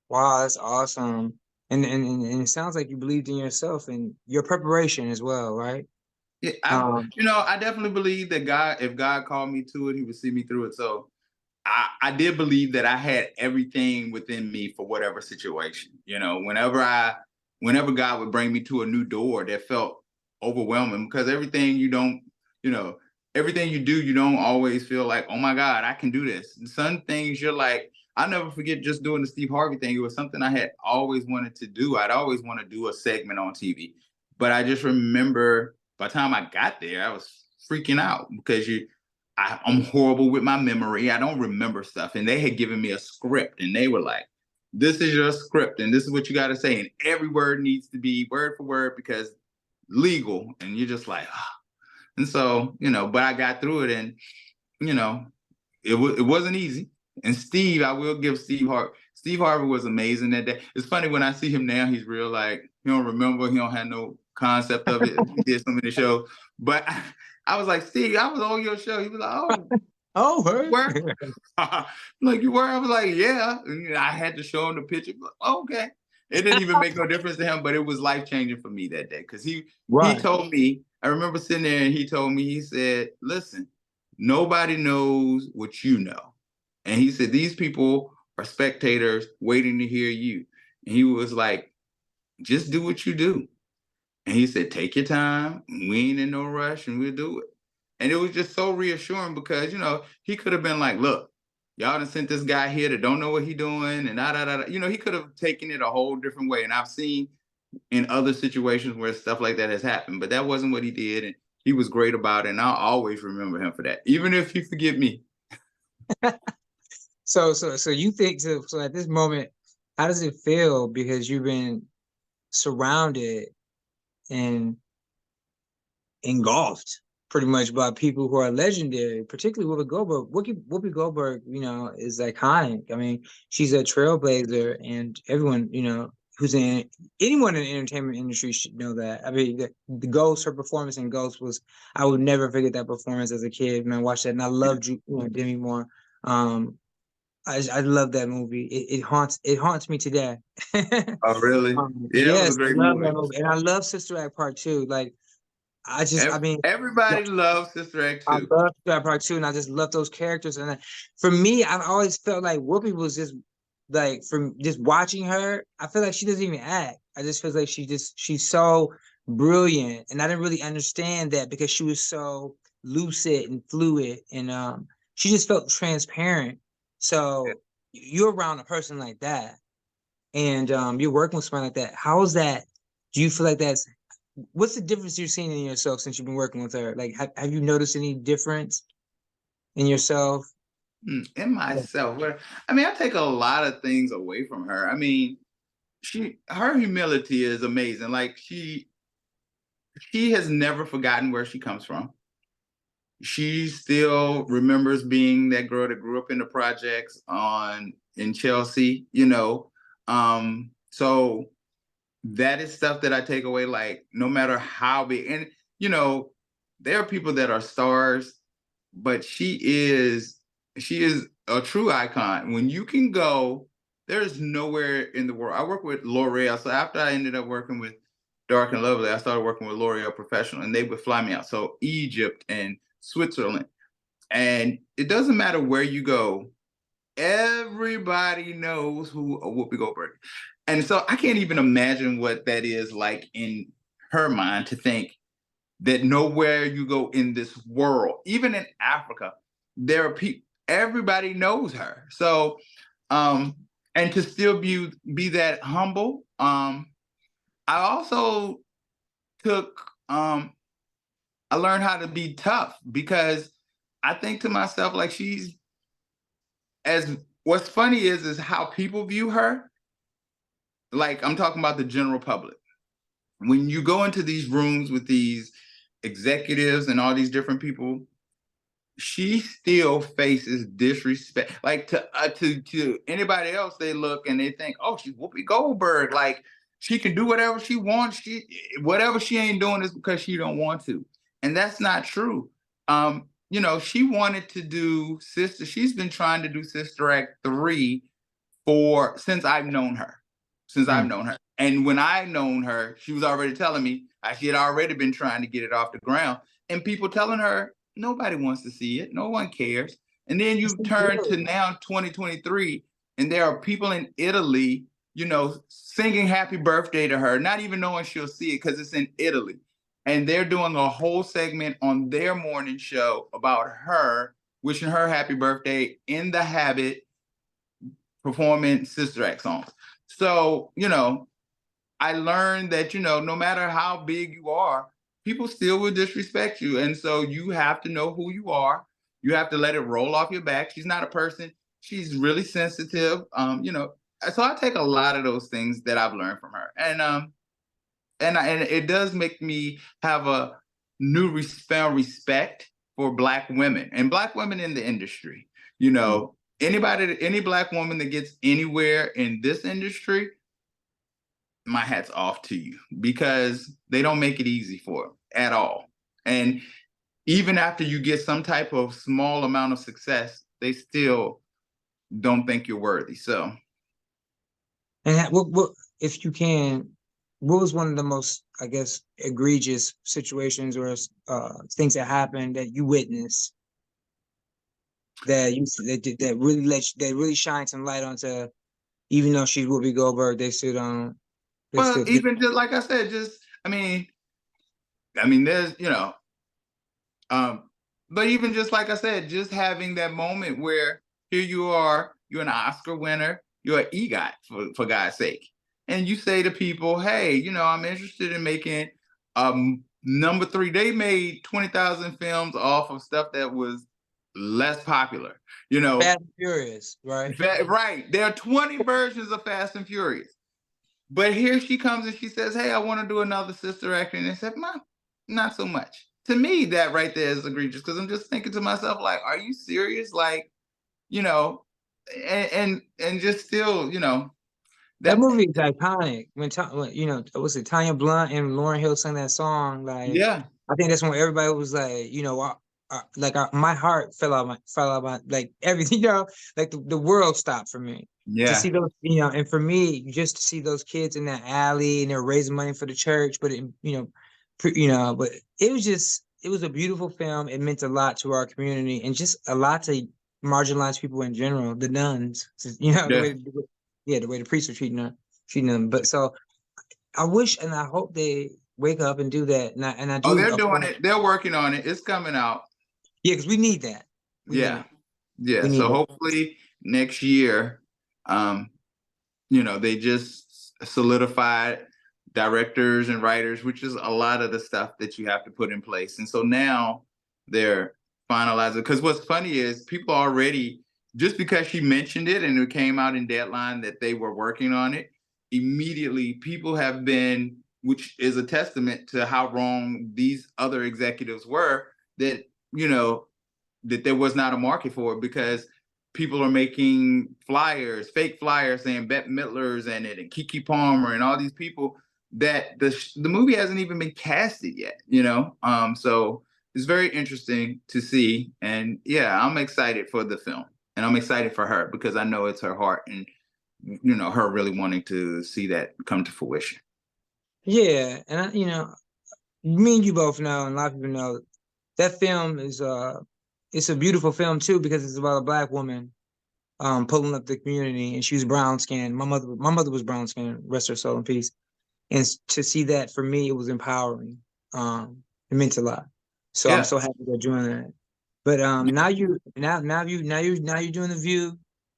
Wow, that's awesome. And it sounds like you believed in yourself and your preparation as well, right? Yeah, Um, I definitely believe that God, if God called me to it, he would see me through it. So I did believe that I had everything within me for whatever situation. Whenever God would bring me to a new door that felt overwhelming, because everything you do, you don't always feel like, oh my God, I can do this. And some things you're like, I'll never forget just doing the Steve Harvey thing. It was something I had always wanted to do. I'd always want to do a segment on TV. But I just remember by the time I got there, I was freaking out because I'm horrible with my memory. I don't remember stuff. And they had given me a script, and they were like, this is your script and this is what you got to say. And every word needs to be word for word because legal. And you're just like, ah. And so, but I got through it, and, it wasn't easy. And Steve, I will give Steve Harvey was amazing that day. It's funny when I see him now, he's real like, he don't remember, he don't have no concept of it. He did so many shows. But I was like, Steve, I was on your show. He was like, oh, oh, where? Like, you were? I was like, yeah. And I had to show him the picture. Like, oh, okay. It didn't even make no difference to him, but it was life changing for me that day, because he right. told me. I remember sitting there, and he told me, he said, listen, nobody knows what you know. And he said, these people are spectators waiting to hear you. And he was like, just do what you do. And he said, take your time. We ain't in no rush, and we'll do it. And it was just so reassuring because, he could have been like, look, y'all done sent this guy here that don't know what he doing, and da da da. He could have taken it a whole different way. And I've seen in other situations where stuff like that has happened, but that wasn't what he did. And he was great about it. And I'll always remember him for that, even if he forget me. So you think so at this moment, how does it feel because you've been surrounded and engulfed pretty much by people who are legendary, particularly Whoopi Goldberg. Whoopi Goldberg, is iconic. I mean, she's a trailblazer, and everyone, who's in anyone in the entertainment industry should know that. I mean, the Ghost, her performance in Ghost was, I would never forget that performance as a kid. Man, watch that, and I loved Demi Moore. I love that movie. It haunts me today. Oh, really? Yeah, it was a Yes, I great love movie. that movie, and I love Sister Act Part Two. Like I mean, Everybody loves Sister Act I 2. love that part too, and I just love those characters. And for me, I've always felt like Whoopi was just like from just watching her. I feel like she doesn't even act. I just feel like she's so brilliant, and I didn't really understand that because she was so lucid and fluid, and she just felt transparent. So you're around a person like that, and you're working with someone like that. How is that? Do you feel like that's what's the difference you're seeing in yourself since you've been working with her? Like, have you noticed any difference in yourself? In myself, I mean, I take a lot of things away from her. I mean, her humility is amazing. Like she has never forgotten where she comes from. She still remembers being that girl that grew up in the projects in Chelsea, So that is stuff that I take away, like no matter how big, and you know, there are people that are stars, but she is a true icon. When you can go, there's nowhere in the world. I work with L'Oreal. So after I ended up working with Dark and Lovely, I started working with L'Oreal Professional, and they would fly me out. So Egypt and Switzerland. And it doesn't matter where you go, everybody knows who Whoopi Goldberg. And so I can't even imagine what that is like in her mind to think that nowhere you go in this world, even in Africa, there are people, everybody knows her. So, and to still be that humble. I also took, I learned how to be tough because I think to myself, like what's funny is how people view her. Like I'm talking about the general public. When you go into these rooms with these executives and all these different people, she still faces disrespect. Like to anybody else, they look and they think, "Oh, she's Whoopi Goldberg. Like she can do whatever she wants. Whatever she ain't doing is because she don't want to." And that's not true. She wanted to do Sister. She's been trying to do Sister Act 3 for since I've known her. Since I've Mm. known her. And when I known her, she was already telling me she had already been trying to get it off the ground. And people telling her, nobody wants to see it. No one cares. And then Yes, you they turn to do. now 2023, and there are people in Italy, singing happy birthday to her, not even knowing she'll see it because it's in Italy. And they're doing a whole segment on their morning show about her, wishing her happy birthday in the habit, performing Sister Act songs. So, I learned that, no matter how big you are, people still will disrespect you. And so you have to know who you are. You have to let it roll off your back. She's not a person, she's really sensitive. So I take a lot of those things that I've learned from her. And it does make me have a respect for Black women and Black women in the industry. Mm. Any Black woman that gets anywhere in this industry, my hat's off to you because they don't make it easy for them at all. And even after you get some type of small amount of success, they still don't think you're worthy. So, And what if you can? What was one of the most, I guess, egregious situations or things that happened that you witnessed that really that really shined some light onto, even though she will be Goldberg, they still don't. They well, still. even just like I said, I mean, there's, um, but even just like I said, just having that moment where here you are, you're an Oscar winner, you're an EGOT for God's sake, and you say to people, "Hey, I'm interested in making number 3." They made 20,000 films off of stuff that was less popular, you know. Fast and Furious, right? Right. There are 20 versions of Fast and Furious. But here she comes and she says, "Hey, I want to do another Sister Act." And they said, "Mom, not so much." To me, that right there is egregious because I'm just thinking to myself, like, are you serious? Like, you know, and just still, you know, That that movie is iconic. You know, was it Tanya Blunt and Lauryn Hill sang that song? Like, yeah, I think that's when everybody was like, you know, my heart fell out my like everything, you know, like the world stopped for me to yeah, see those, you know, and for me just to see those kids in that alley and they're raising money for the church, but you know, but it was a beautiful film. It meant a lot to our community and just a lot to marginalized people in general, the nuns, you know, yeah. the way the priests are treating them. But so I wish and I hope they wake up and do that. And I Oh, do they're doing applaud. it. They're working on it. It's coming out. Yeah, because we need that. We need Yeah, it. yeah. We need So it. hopefully next year, um, you know, they just solidified directors and writers, which is a lot of the stuff that you have to put in place. And so now they're finalizing. Because what's funny is people already, just because she mentioned it and it came out in Deadline that they were working on it, immediately people have been, which is a testament to how wrong these other executives were, that, you know, that there was not a market for it because people are making flyers, fake flyers saying Bette Midler's in it and Kiki Palmer and all these people that the movie hasn't even been casted yet, you know? So it's very interesting to see. And yeah, I'm excited for the film and I'm excited for her because I know it's her heart and, you know, her really wanting to see that come to fruition. Yeah, and you know, me and you both know, and a lot of people know that film is it's a beautiful film too because it's about a black woman pulling up the community, and she was brown skinned. My mother was brown skinned. Rest her soul in peace. And to see that for me, it was empowering. It meant a lot. So I'm Yeah. so happy they're doing that. But now you're doing the View.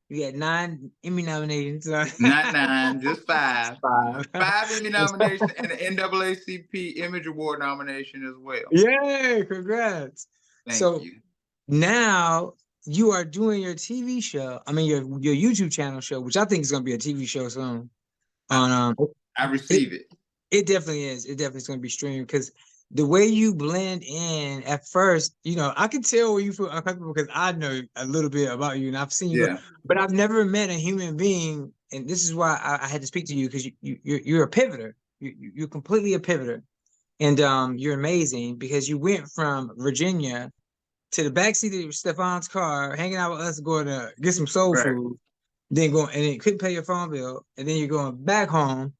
You got 9 Emmy nominations. Not nine, just five. Five. Five Emmy nominations and an NAACP Image Award nomination as well. Yay! Congrats. Thank So you. now you are doing your TV show. I mean your YouTube channel show, which I think is going to be a TV show soon. I, On I it receive it. it definitely is. It definitely is going to be streamed because the way you blend in at first, you know, I can tell when you feel uncomfortable because I know a little bit about you and I've seen you go, Yeah. but I've never met a human being, and this is why I had to speak to you because you're a pivoter. You're completely a pivoter, and you're amazing because you went from Virginia to the backseat of Stefan's car, hanging out with us, going to get some soul Right. food, then going and then couldn't pay your phone bill, and then you're going back home.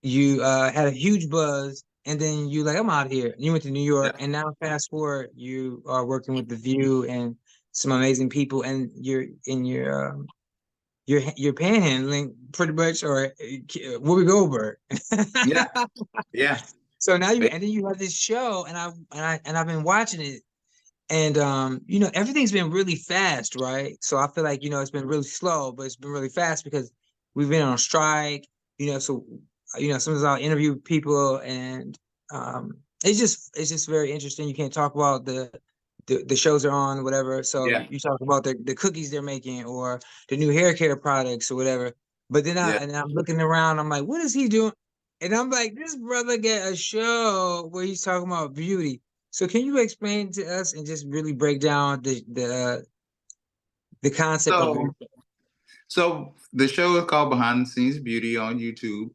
You had a huge buzz, and then you like, I'm out here. You went to New Yeah. York, and now fast forward, you are working with The View and some amazing people, and you're panhandling pretty much, or Whoopi Goldberg. Yeah. Yeah. So now and then you have this show, and I've been watching it, and you know, everything's been really fast, right? So I feel like, you know, it's been really slow, but it's been really fast because we've been on strike, you know, so you know, sometimes I'll interview people and it's just very interesting. You can't talk about the shows they're on, whatever. So Yeah. you talk about the cookies they're making or the new hair care products or whatever. But then Yeah. I'm looking around, I'm like, what is he doing? And I'm like, this brother got a show where he's talking about beauty. So can you explain to us and just really break down the concept of So so the show is called Behind the Scenes Beauty on YouTube.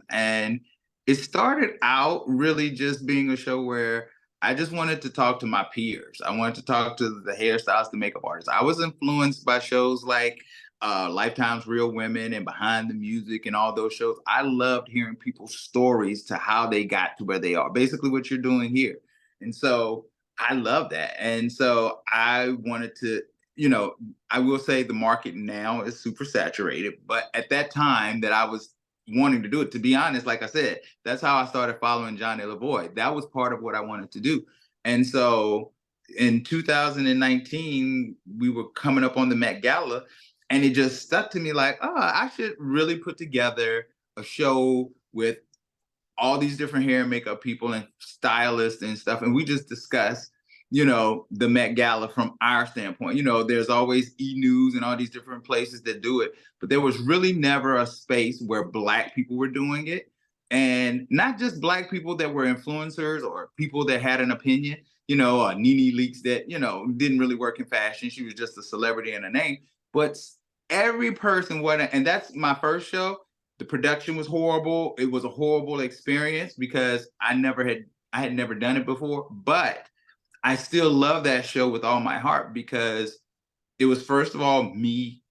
And it started out really just being a show where I just wanted to talk to my peers. I wanted to talk to the hairstylists, the makeup artists. I was influenced by shows like Lifetime's Real Women and Behind the Music and all those shows. I loved hearing people's stories to how they got to where they are. Basically, what you're doing here. And so I love that. And so I wanted to, you know, I will say the market now is super saturated, but at that time that I was wanting to do it, to be honest, like I said, that's how I started following Johnny Lavoie. That was part of what I wanted to do. And so in 2019, we were coming up on the Met Gala, and it just stuck to me like, oh, I should really put together a show with all these different hair and makeup people and stylists and stuff. And we just discussed. you know, the Met Gala from our standpoint. You know, there's always E! News and all these different places that do it, but there was really never a space where Black people were doing it. And not just Black people that were influencers or people that had an opinion, you know, Nene Leakes that, you know, didn't really work in fashion. She was just a celebrity and a name, but every person, and that's my first show. The production was horrible. It was a horrible experience because I had never done it before, but I still love that show with all my heart because it was, first of all, me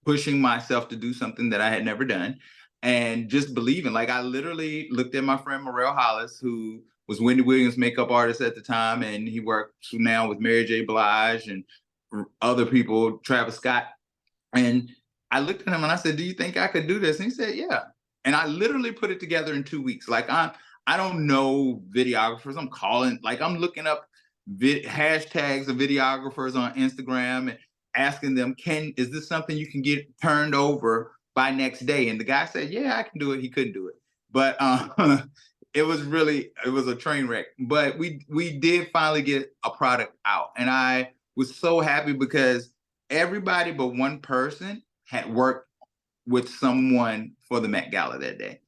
pushing myself to do something that I had never done and just believing. Like, I literally looked at my friend Morel Hollis, who was Wendy Williams' makeup artist at the time, and he works now with Mary J. Blige and other people, Travis Scott. And I looked at him and I said, "Do you think I could do this?" And he said, "Yeah." And I literally put it together in 2 weeks. Like, I don't know videographers. I'm looking up hashtags of videographers on Instagram and asking them, is this something you can get turned over by next day? And the guy said, "Yeah, I can do it." He couldn't do it, but it was a train wreck. But we did finally get a product out, and I was so happy because everybody but one person had worked with someone for the Met Gala that day.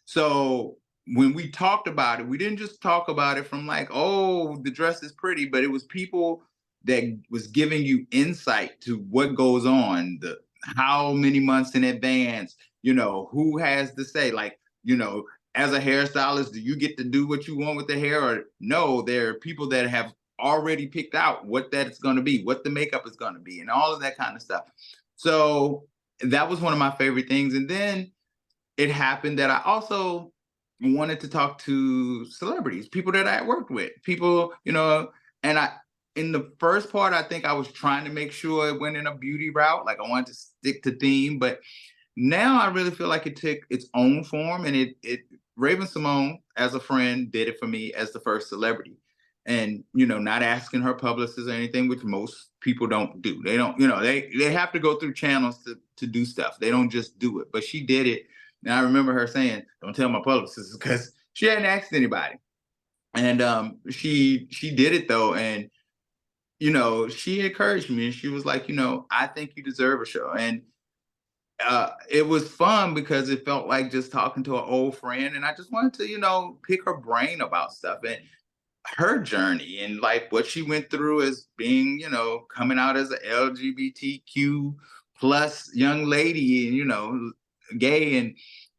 So when we talked about it, we didn't just talk about it from like, oh, the dress is pretty, but it was people that was giving you insight to what goes on, how many months in advance, you know, who has to say, like, you know, as a hairstylist, do you get to do what you want with the hair? Or no, there are people that have already picked out what that is going to be, what the makeup is going to be, and all of that kind of stuff. So that was one of my favorite things. And then it happened that I also wanted to talk to celebrities, people that I had worked with, people, you know, and in the first part, I think I was trying to make sure it went in a beauty route. Like, I wanted to stick to theme, but now I really feel like it took its own form, and it Raven-Symoné, as a friend, did it for me as the first celebrity. And, you know, not asking her publicist or anything, which most people don't do. They don't, you know, they have to go through channels to do stuff. They don't just do it. But she did it. And I remember her saying, "Don't tell my publicist," because she hadn't asked anybody. And she did it though. And, you know, she encouraged me, and she was like, "You know, I think you deserve a show." And it was fun because it felt like just talking to an old friend, and I just wanted to, you know, pick her brain about stuff and her journey and like what she went through as being, you know, coming out as an LGBTQ plus young lady, and, you know, gay,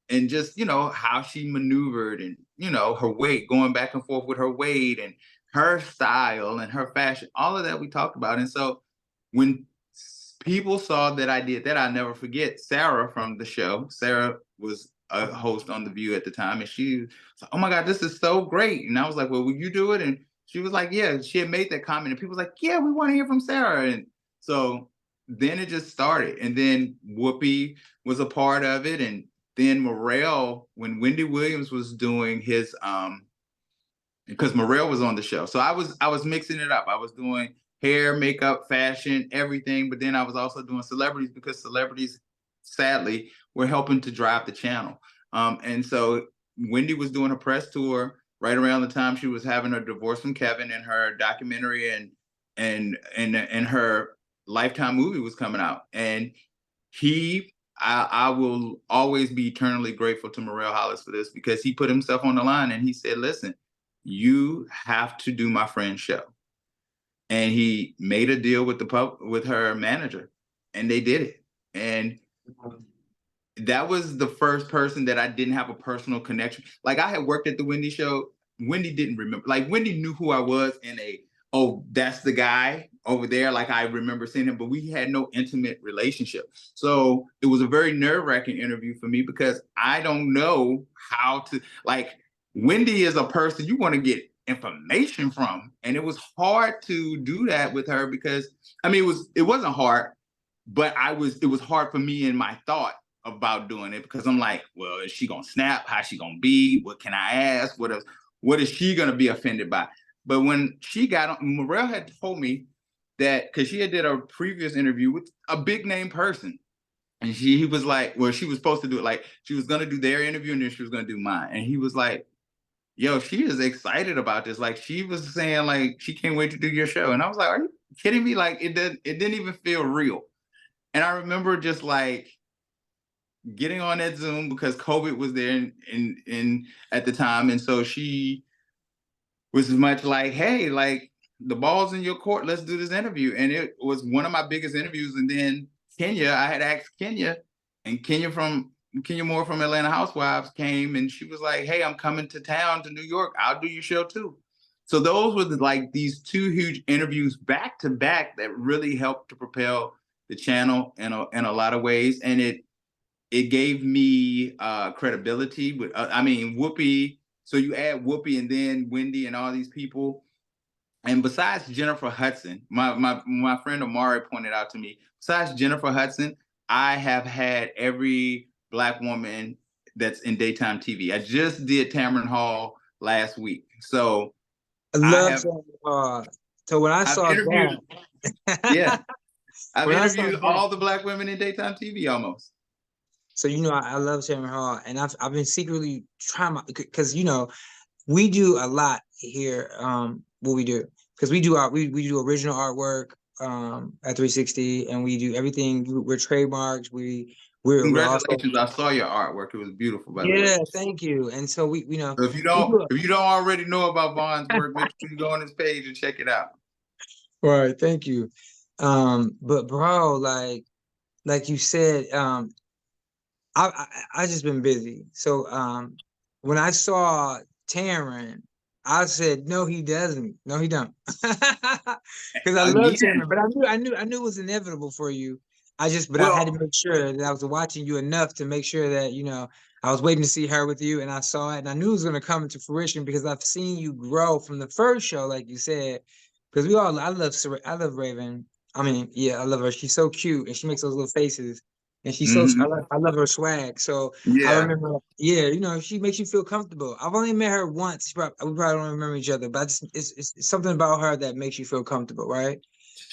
and just, you know, how she maneuvered, and, you know, her weight, going back and forth with her weight, and her style and her fashion, all of that we talked about. And so when people saw that I did that, I'll never forget Sarah from the show. Sarah was a host on The View at the time, and she was like, "Oh my God, this is so great." And I was like, "Well, will you do it?" And she was like, "Yeah." She had made that comment, and people was like, "Yeah, we want to hear from Sarah." And so then it just started. And then Whoopi was a part of it. And then Morel, when Wendy Williams was doing his because Morel was on the show. So I was mixing it up. I was doing hair, makeup, fashion, everything. But then I was also doing celebrities, because celebrities, sadly, were helping to drive the channel. And so Wendy was doing a press tour right around the time she was having her divorce from Kevin, and her documentary and her Lifetime movie was coming out. And I will always be eternally grateful to Morel Hollis for this, because he put himself on the line and he said, "Listen, you have to do my friend's show." And he made a deal with with her manager, and they did it. And that was the first person that I didn't have a personal connection. Like, I had worked at the Wendy show. Wendy didn't remember. Like, Wendy knew who I was in oh, that's the guy over there. Like, I remember seeing him, but we had no intimate relationship. So it was a very nerve-wracking interview for me, because I don't know how to, like, Wendy is a person you want to get information from. And it was hard to do that with her, because, I mean, it wasn't hard, but it was hard for me in my thought about doing it, because I'm like, well, is she gonna snap? How's she gonna be? What can I ask? What is she gonna be offended by? But when she got on, Morel had told me that, because she had did a previous interview with a big name person, and he was like, well, she was supposed to do it, like, she was gonna do their interview and then she was gonna do mine. And he was like, yo, she is excited about this. Like she was saying, like she can't wait to do your show. And I was like, are you kidding me? Like it didn't even feel real. And I remember just like getting on that Zoom because COVID was there in at the time. And so she was much like, hey, like the ball's in your court. Let's do this interview. And it was one of my biggest interviews. And then Kenya, I had asked Kenya, and Kenya Moore from Atlanta Housewives came, and she was like, hey, I'm coming to town to New York. I'll do your show too. So those were like these two huge interviews back to back that really helped to propel the channel in a lot of ways. And it gave me credibility with, I mean, Whoopi. So you add Whoopi and then Wendy and all these people. And besides Jennifer Hudson, my friend Amari pointed out to me, besides Jennifer Hudson, I have had every Black woman that's in daytime TV. I just did Tamron Hall last week. So I I love have, that. So when I I've saw interviewed, that, yeah, I've when I saw interviewed that, all the Black women in daytime TV almost. so I love Tamron Hall, and I've been secretly trying because we do a lot here. What we do, because we do original artwork at 360, and we do everything. We're trademarks. We're also, Congratulations. I saw your artwork. It was beautiful, by the way. yeah, thank you. And so So if you we don't do if you don't already know about Vaughn's work, make sure you go on his page and check it out. right, thank you. But bro, like you said, I just been busy. So when I saw Tamron, I said, no, he doesn't. No, he don't. Because I love Again, Tamron, but I knew it was inevitable for you. But I had to well, make sure that I was watching you enough to make sure that, I was waiting to see her with you, and I saw it, and I knew it was gonna come into fruition because I've seen you grow from the first show, like you said. Because I love Raven. I mean, yeah, I love her. She's so cute, and she makes those little faces. And she's so mhm, I love her swag. So I yeah, remember, yeah, she makes you feel comfortable. I've only met her once. We probably don't remember each other, but it's something about her that makes you feel comfortable, right?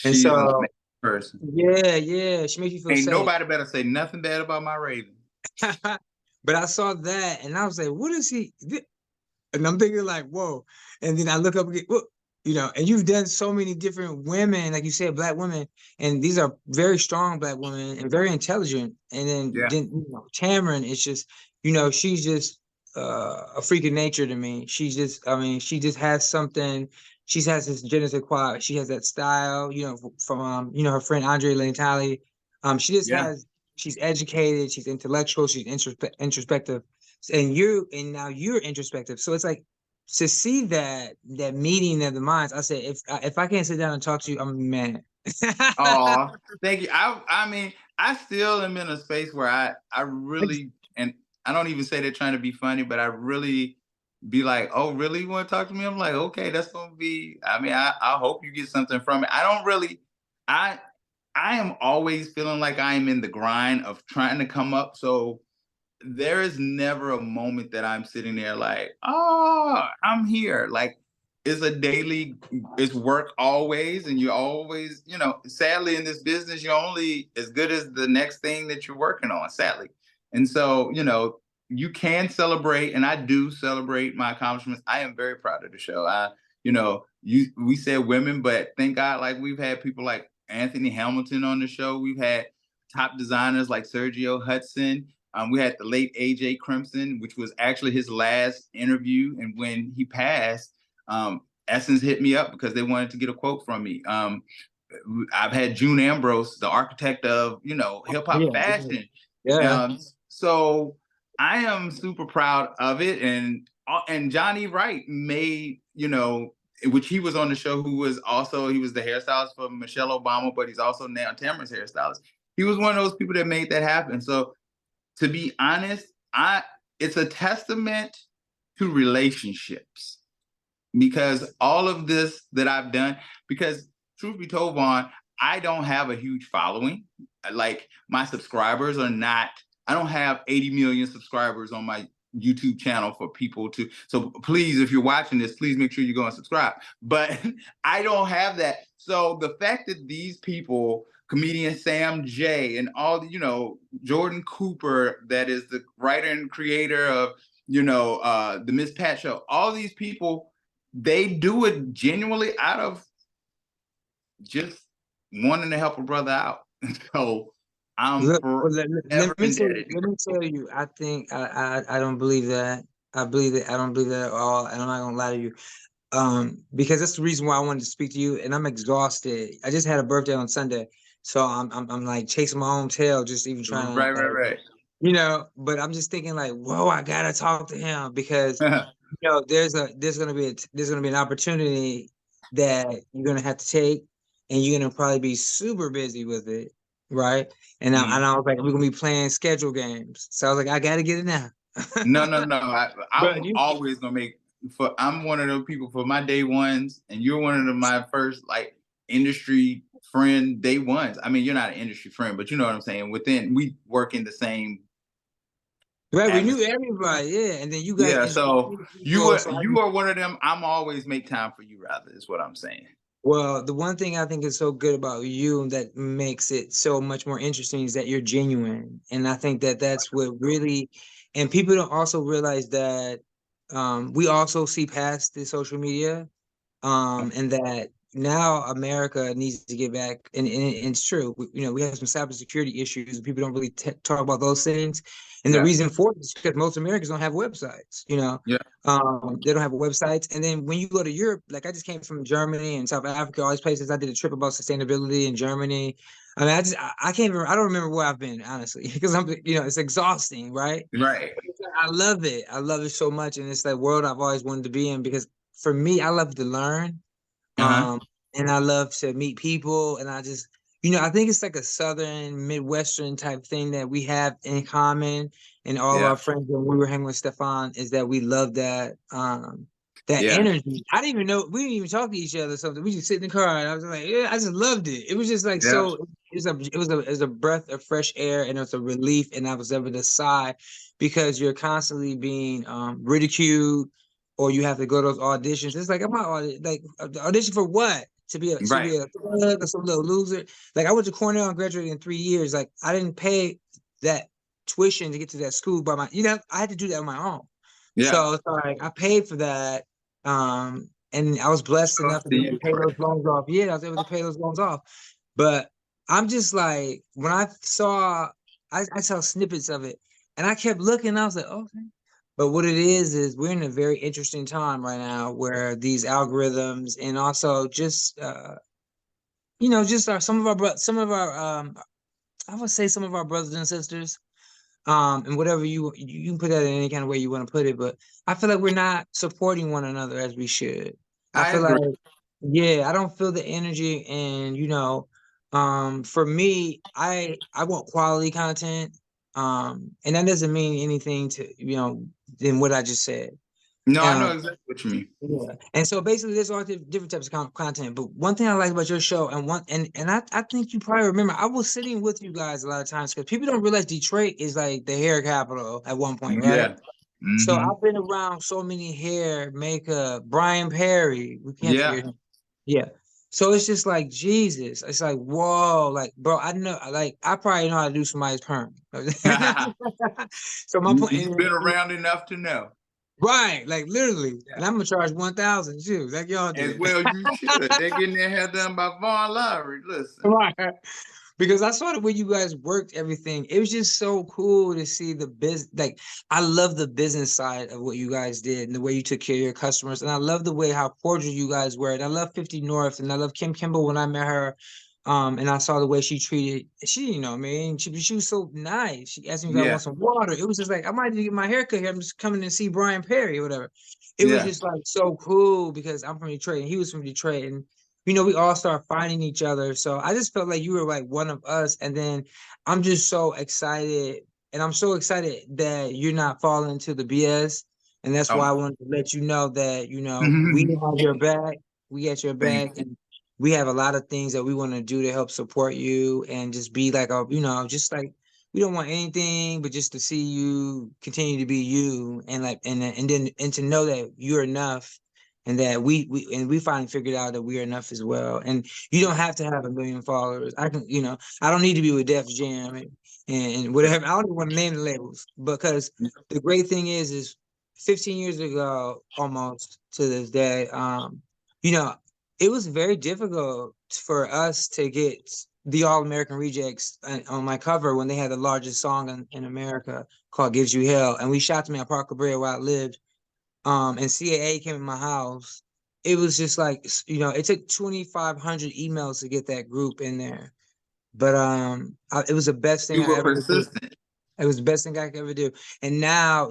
And she is an so, amazing person. yeah, she makes you feel Ain't safe. nobody better say nothing bad about my Raven. But I saw that, and I was like, what is he? And I'm thinking like, whoa. And then I look up again, whoa, and you've done so many different women, like you said, Black women, and these are very strong Black women and very intelligent. And Yeah, then Tamron is just, she's just a freak of nature to me. She's just, I mean, she just has something. She has this genetic quality. She has that style, from her friend Andre Lantali. She just yeah. has. She's educated. She's intellectual. She's introspective, and now you're introspective. So it's like to see that meeting of the minds. I said, if I can't sit down and talk to you, I'm mad. Oh, thank you. I mean, I still am in a space where I really, and I don't even say they're trying to be funny, but I really be like, oh, really? You want to talk to me? I'm like, okay, that's gonna be. I mean, I hope you get something from it. I don't really. I I am always feeling like I am in the grind of trying to come up. So there is never a moment that I'm sitting there like, oh, I'm here. Like it's work always, and you always, sadly in this business, you're only as good as the next thing that you're working on, sadly. And so, you can celebrate, and I do celebrate my accomplishments. I am very proud of the show. We said women, but thank God, like we've had people like Anthony Hamilton on the show. We've had top designers like Sergio Hudson. We had the late AJ Crimson, which was actually his last interview. And when he passed, Essence hit me up because they wanted to get a quote from me. I've had June Ambrose, the architect of, hip hop Yeah, fashion. yeah, So I am super proud of it. And Johnny Wright made, which he was on the show, he was the hairstylist for Michelle Obama, but he's also now Tamron's hairstylist. He was one of those people that made that happen. So to be honest, it's a testament to relationships, because all of this that I've done, because truth be told, Vaughn, I don't have a huge following. Like my subscribers are not, I don't have 80 million subscribers on my YouTube channel for people to, so please, if you're watching this, please make sure you go and subscribe. But I don't have that. So the fact that these people, comedian Sam Jay and all the, Jordan Cooper, that is the writer and creator of the Miss Pat show, all these people, they do it genuinely out of just wanting to help a brother out. So I'm Look, well, forever indebted. let me tell you, I think I don't believe that. I don't believe that at all, and I'm not gonna lie to you. Because that's the reason why I wanted to speak to you, and I'm exhausted. I just had a birthday on Sunday, so I'm like chasing my own tail, just even trying Right, to, right, but I'm just thinking like, whoa, I gotta talk to him because right. there's gonna be an opportunity that you're gonna have to take, and you're gonna probably be super busy with it, right? And I was like, we're gonna be playing schedule games, so I was like, I gotta get it now. No, no, no. But I'm you, always gonna make I'm one of those people for my day ones, and you're one of my first like industry friend day ones. I mean, you're not an industry friend, but you know what I'm saying. Within we work in the same right, we knew atmosphere. everybody, yeah, and then you guys Yeah, introduced so me to people, so I you are one of them. I'm always make time for you, rather, is what I'm saying. well, the one thing I think is so good about you that makes it so much more interesting is that you're genuine. And I think that that's what really, and people don't also realize that we also see past the social media, and that now America needs to get back, and it's true. We have some cybersecurity issues, and people don't really talk about those things. And the Yeah, reason for it is because most Americans don't have websites. yeah, They don't have websites. And then when you go to Europe, like I just came from Germany and South Africa, all these places. I did a trip about sustainability in Germany. I mean, I can't even, I don't remember where I've been, honestly, because it's exhausting, right? right. I love it. I love it so much. And it's that world I've always wanted to be in because for me, I love to learn. Uh huh. Um, and I love to meet people. And I just, I think it's like a Southern, Midwestern type thing that we have in common. And all of Yeah, our friends when we were hanging with Stefan is that we love that yeah, energy. I didn't even know we didn't even talk to each other or something. We just sit in the car and I was like, yeah, I just loved it. It was just like yeah. so it was a breath of fresh air and it was a relief and I was able to sigh because you're constantly being ridiculed or you have to go to those auditions. It's like, like audition for what? To Right. be a thug or some little loser. Like I went to Cornell and graduated in 3 years. Like I didn't pay that tuition to get to that school by I had to do that on my own. Yeah. So it's like I paid for that. And I was blessed enough to be able to pay those loans off. Yeah, I was able to pay those loans off. But I'm just like, when I saw snippets of it and I kept looking, I was like, okay. But what it is we're in a very interesting time right now where these algorithms and also just just some of our I would say some of our brothers and sisters, and whatever you can put that in any kind of way you want to put it, but I feel like we're not supporting one another as we should. I I feel agree. like, yeah, I don't feel the energy, and for me, I want quality content, and that doesn't mean anything to than what I just said. No, I know Um, exactly what you mean. yeah. And so basically there's all different types of content. But one thing I like about your show and I think you probably remember I was sitting with you guys a lot of times because people don't realize Detroit is like the hair capital at one point, right? Yeah. So Mm-hmm. I've been around so many hair, makeup, Brian Perry. We can't Yeah. forget him. Yeah. So it's just like Jesus. It's like, whoa, like bro, I know like I probably know how to do somebody's perm. So my You've point been around enough to know. right, like literally. Yeah. And I'm gonna charge 1,000 too, like y'all As did. well, you should. They're getting their hair done by Vaughn Lowery. Listen. Right. Because I saw the way you guys worked everything. It was just so cool to see the business. Like, I love the business side of what you guys did and the way you took care of your customers. And I love the way how cordial you guys were. And I love 50 North and I love Kim Kimball when I met her. And I saw the way she treated she, she was so nice. She asked me if I Yeah. want some water. It was just like I might need to get my hair cut here. I'm just coming to see Brian Perry or whatever. It was Yeah. just like so cool because I'm from Detroit and he was from Detroit. And we all start finding each other. So I just felt like you were like one of us. And then I'm just so excited. And I'm so excited that you're not falling into the BS. And that's why Um, I wanted to let you know that, we have your back. We got your thank back. And we have a lot of things that we want to do to help support you and just be like, just like, we don't want anything but just to see you continue to be you and like and to know that you're enough and that we finally figured out that we are enough as well. And you don't have to have 1 million followers. I don't need to be with Def Jam and whatever. I don't even want to name the labels because the great thing is 15 years ago, almost to this day, you know, it was very difficult for us to get the All American Rejects on my cover when they had the largest song in America called "Gives You Hell," and we shot them at Park La Brea where I lived. And CAA came in my house. It was just like, it took 2,500 emails to get that group in there. But it was the best thing You I were ever did. persistent. It was the best thing I could ever do. And now,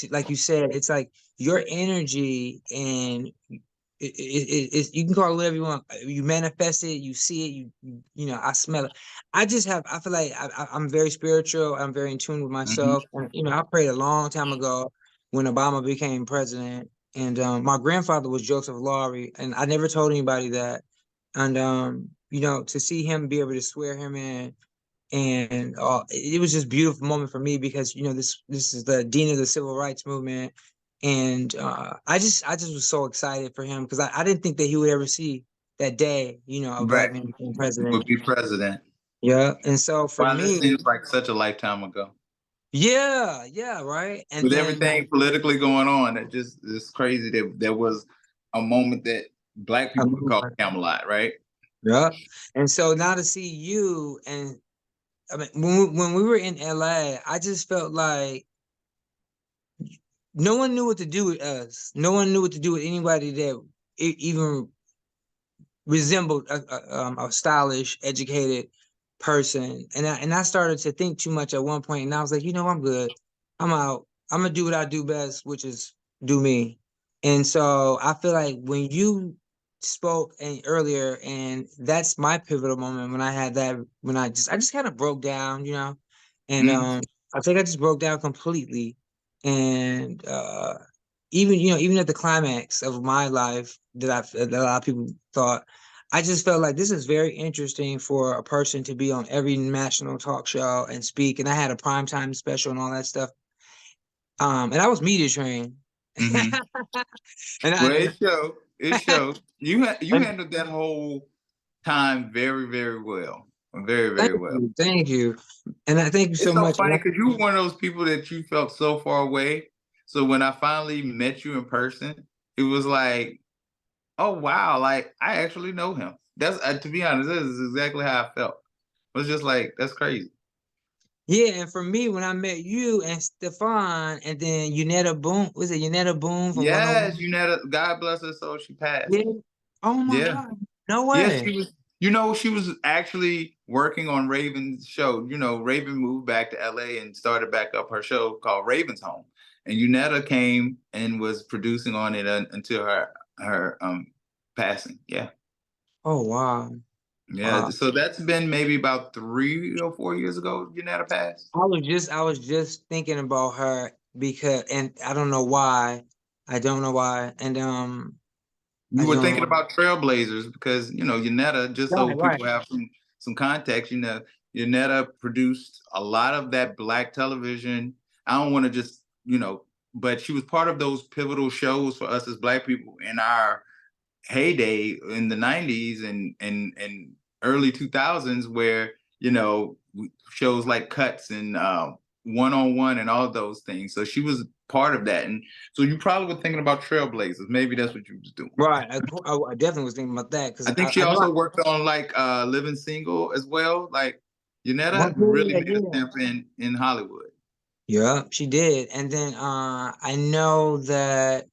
like you said, it's like your energy and you can call it whatever you want. You manifest it, you see it, I smell it. I feel like I'm very spiritual. I'm very in tune with Mhm. myself. And, I prayed a long time ago when Obama became president. And my grandfather was Joseph Lowery, and I never told anybody that. And, to see him be able to swear him in, and it was just a beautiful moment for me because this is the dean of the civil rights movement, and I just was so excited for him because I didn't think that he would ever see that day, a Right. black man becoming You would president. be president. Yeah, and so for Wow, this me, seems like such a lifetime ago. yeah, right, and With then everything politically going on, it just it's crazy that there was a moment that Black a people could call movement. Camelot, right? Yeah, and so now to see you, and I mean when we were in LA, I just felt like no one knew what to do with us. No one knew what to do with anybody that even resembled a stylish, educated person. And I started to think too much at one point, and I was like, I'm good. I'm out. I'm gonna do what I do best, which is do me. And so I feel like when you spoke earlier, and that's my pivotal moment when I had that when I just kind of broke down, and Mhm. I think I just broke down completely, and even at the climax of my life that a lot of people thought, I just felt like this is very interesting for a person to be on every national talk show and speak. And I had a primetime special and all that stuff. And I was media trained. Mhm. and Well, I it shows. It shows. You and handled that whole time very, very well. Very, thank very well. you, thank you, and I thank you so It's so much. funny because you were one of those people that you felt so far away. So when I finally met you in person, it was like, oh wow, like I actually know him. That's to be honest, this is exactly how I felt. It was just like that's crazy. Yeah, and for me, when I met you and Stefan, and then Unetta Boone, was it Unetta Boone from Yes, 101? you know, God bless her soul, she passed. Yeah. Oh my Yeah. God. No Yeah, way. she was, she was actually working on Raven's show. Raven moved back to LA and started back up her show called Raven's Home. And Unetta came and was producing on it until her passing. Yeah. Oh wow. Yeah. Wow. So that's been maybe about 3 or 4 years ago, Unetta passed. I was just thinking about her because, and I don't know why. I don't know why. And You I were don't thinking know. about Trailblazers because Yanetta, just so Right, right. people have some context, Yanetta produced a lot of that Black television. I don't want to just, but she was part of those pivotal shows for us as Black people in our heyday in the 90s and early 2000s where, shows like Cuts and One on One and all those things. So she was part of that. And so you probably were thinking about Trailblazers. Maybe that's what you was doing. Right. I definitely was thinking about that because I think I, she I know I, also worked on like Living Single as well. Like one, Yanetta really yeah, made a yeah. stamp in Hollywood. Yeah, she did. And then I know that.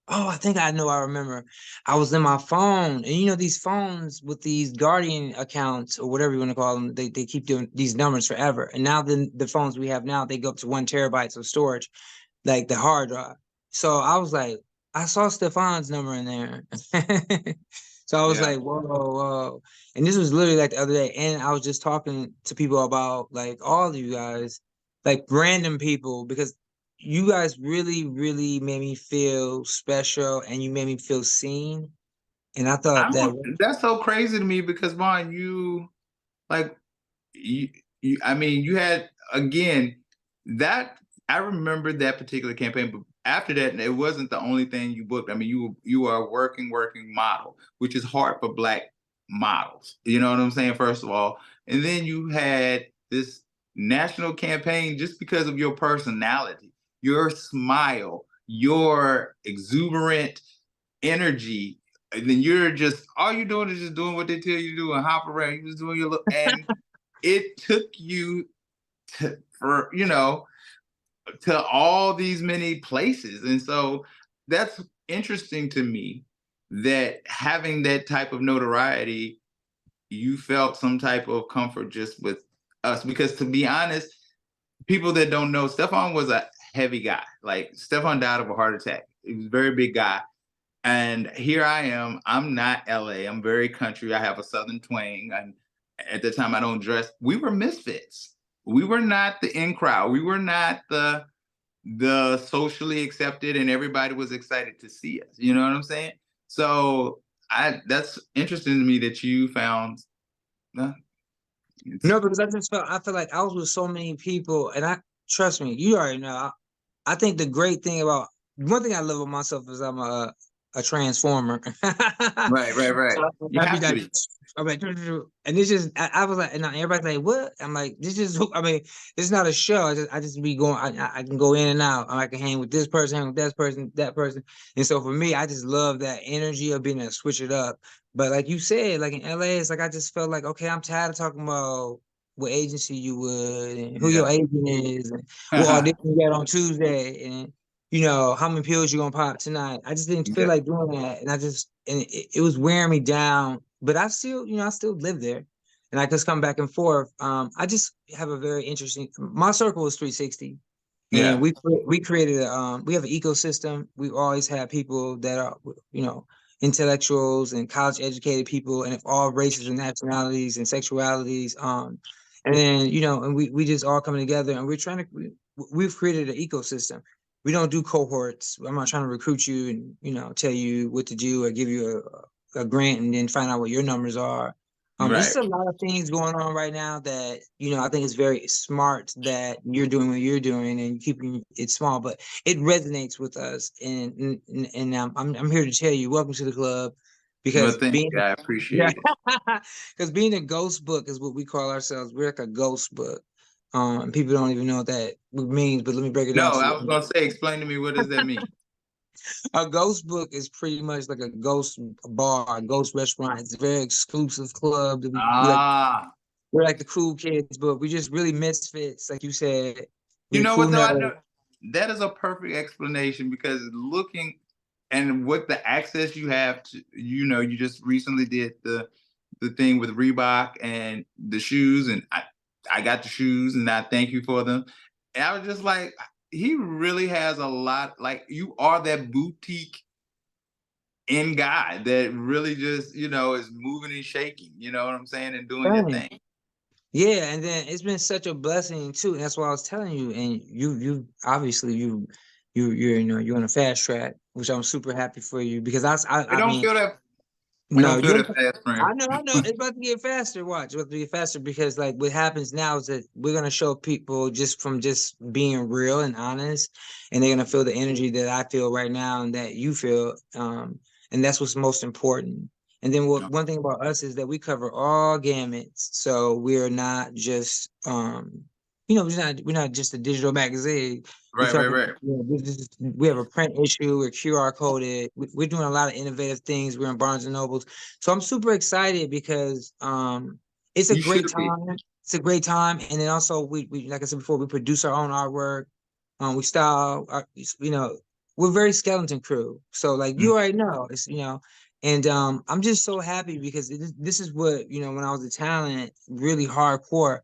Oh, I think I know. I remember. I was in my phone, and these phones with these Guardian accounts or whatever you want to call them, they keep doing these numbers forever. And now the phones we have now, they go up to 1 terabyte of storage, like the hard drive. So I was like, I saw Stefan's number in there. So I was Yeah. like, whoa, whoa. And this was literally like the other day. And I was just talking to people about like all of you guys, like random people, because you guys really, really made me feel special and you made me feel seen. And I thought I that, don't, that's so crazy to me because Vaughn, you like I mean, you had again that I remember that particular campaign, but after that, it wasn't the only thing you booked. I mean, you are a working model, which is hard for Black models. You know what I'm saying? First of all, and then you had this national campaign just because of your personality. your smile, your exuberant energy, and then you're just all you're doing is just doing what they tell you to do and hop around. You're just doing your look, and it took you for to all these many places. And so that's interesting to me that having that type of notoriety, you felt some type of comfort just with us. Because to be honest, people that don't know, Stefan was a heavy guy. Like Stefan died of a heart attack. He was a very big guy. And here I am. I'm not LA. I'm very country. I have a Southern twang. And at the time I don't dress. We were misfits. We were not the in crowd. We were not the socially accepted, and everybody was excited to see us. You know what I'm saying? So that's interesting to me that you found No, because I feel like I was with so many people, and trust me, you already know. I think the great thing about one thing I love about myself is I'm a transformer. right. So You I be have to like, be. I'm like, and it's just I was like, and everybody's like, what? I'm like, this is I mean, it's not a show. I just be going. I can go in and out. I can hang with this person, hang with that person. And so for me, I just love that energy of being able to switch it up. But like you said, like in LA, it's like I just felt like, okay, I'm tired of talking about what agency you would and who your Yeah. agent is and what audition you got on Tuesday and how many pills you gonna pop tonight. I just didn't feel Yeah. like doing that. And it was wearing me down. But I still, I still live there. And I just come back and forth. I just have a very interesting my circle is 360. And Yeah. we created we have an ecosystem. We always have people that are, intellectuals and college educated people and of all races and nationalities and sexualities. And then, and we just all come together and we've created an ecosystem. We don't do cohorts. I'm not trying to recruit you and, tell you what to do or give you a grant and then find out what your numbers are. It's Right. just a lot of things going on right now that, I think it's very smart that you're doing what you're doing and keeping it small, but it resonates with us. And I'm here to tell you, welcome to the club, Well, because thank you. I appreciate it. because being a ghost book is what we call ourselves. We're like a ghost book. People don't even know what that means, but let me break it No, down to I was you. gonna say, explain to me, what does that mean? A ghost book is pretty much like a ghost bar, a ghost restaurant. It's a very exclusive club that Ah, we're like the cool kids, but we just really misfits, like you said. you We're know cool what though? I nerds. know that is a perfect explanation, because looking and with the access you have to, you just recently did the thing with Reebok and the shoes, and I got the shoes, and I thank you for them. And I was just like, he really has a lot. Like, you are that boutique in guy that really just is moving and shaking. You know what I'm saying, and doing your Right. thing. Yeah, and then it's been such a blessing too. And that's what I was telling you. And you obviously you're on a fast track, which I'm super happy for you because I I don't mean feel that. I no, don't feel you that fast, friend. I know. It's about to get faster. Watch, it's about to get faster because like what happens now is that we're gonna show people just from just being real and honest, and they're gonna feel the energy that I feel right now and that you feel. And that's what's most important. And then one thing about us is that we cover all gamuts, so we're not just we're not just a digital magazine. We Right, right, cover, right. we have a print issue, we're QR coded. We're doing a lot of innovative things. We're in Barnes and Nobles. So I'm super excited because it's a You great should be. time. It's a great time, and then also we like I said before, we produce our own artwork. We style, we're very skeleton crew. So like Mm. you already know, it's and I'm just so happy because this is what when I was a talent, really hardcore.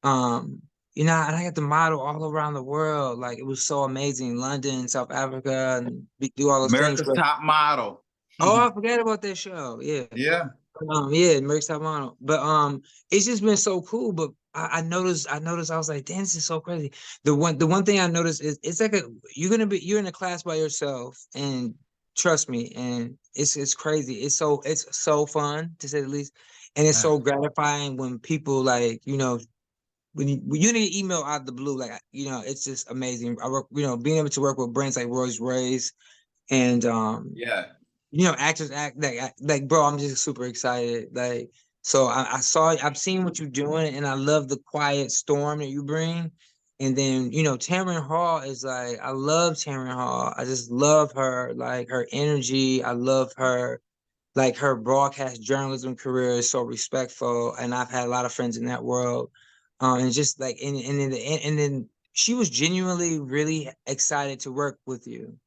Um, and I got to model all around the world. Like it was so amazing, London, South Africa, and we do all those things. America's Top Model. Oh, I forgot about that show. Yeah. Yeah. Yeah, Merc Mono. But it's just been so cool. But I noticed I was like, damn, this is so crazy. The one thing I noticed is it's like you're in a class by yourself and trust me, and it's crazy. It's so fun to say the least. And it's so gratifying when people like, when you need an email out of the blue, like it's just amazing. I work, being able to work with brands like Rolls Royce and Yeah. actors act like bro, I'm just super excited. Like, so I've seen what you're doing, and I love the quiet storm that you bring. And then, you know, Tamron Hall is like, I love Tamron Hall. I just love her, like her energy. I love her, like her broadcast journalism career is so respectful. And I've had a lot of friends in that world. And just like, and then she was genuinely really excited to work with you.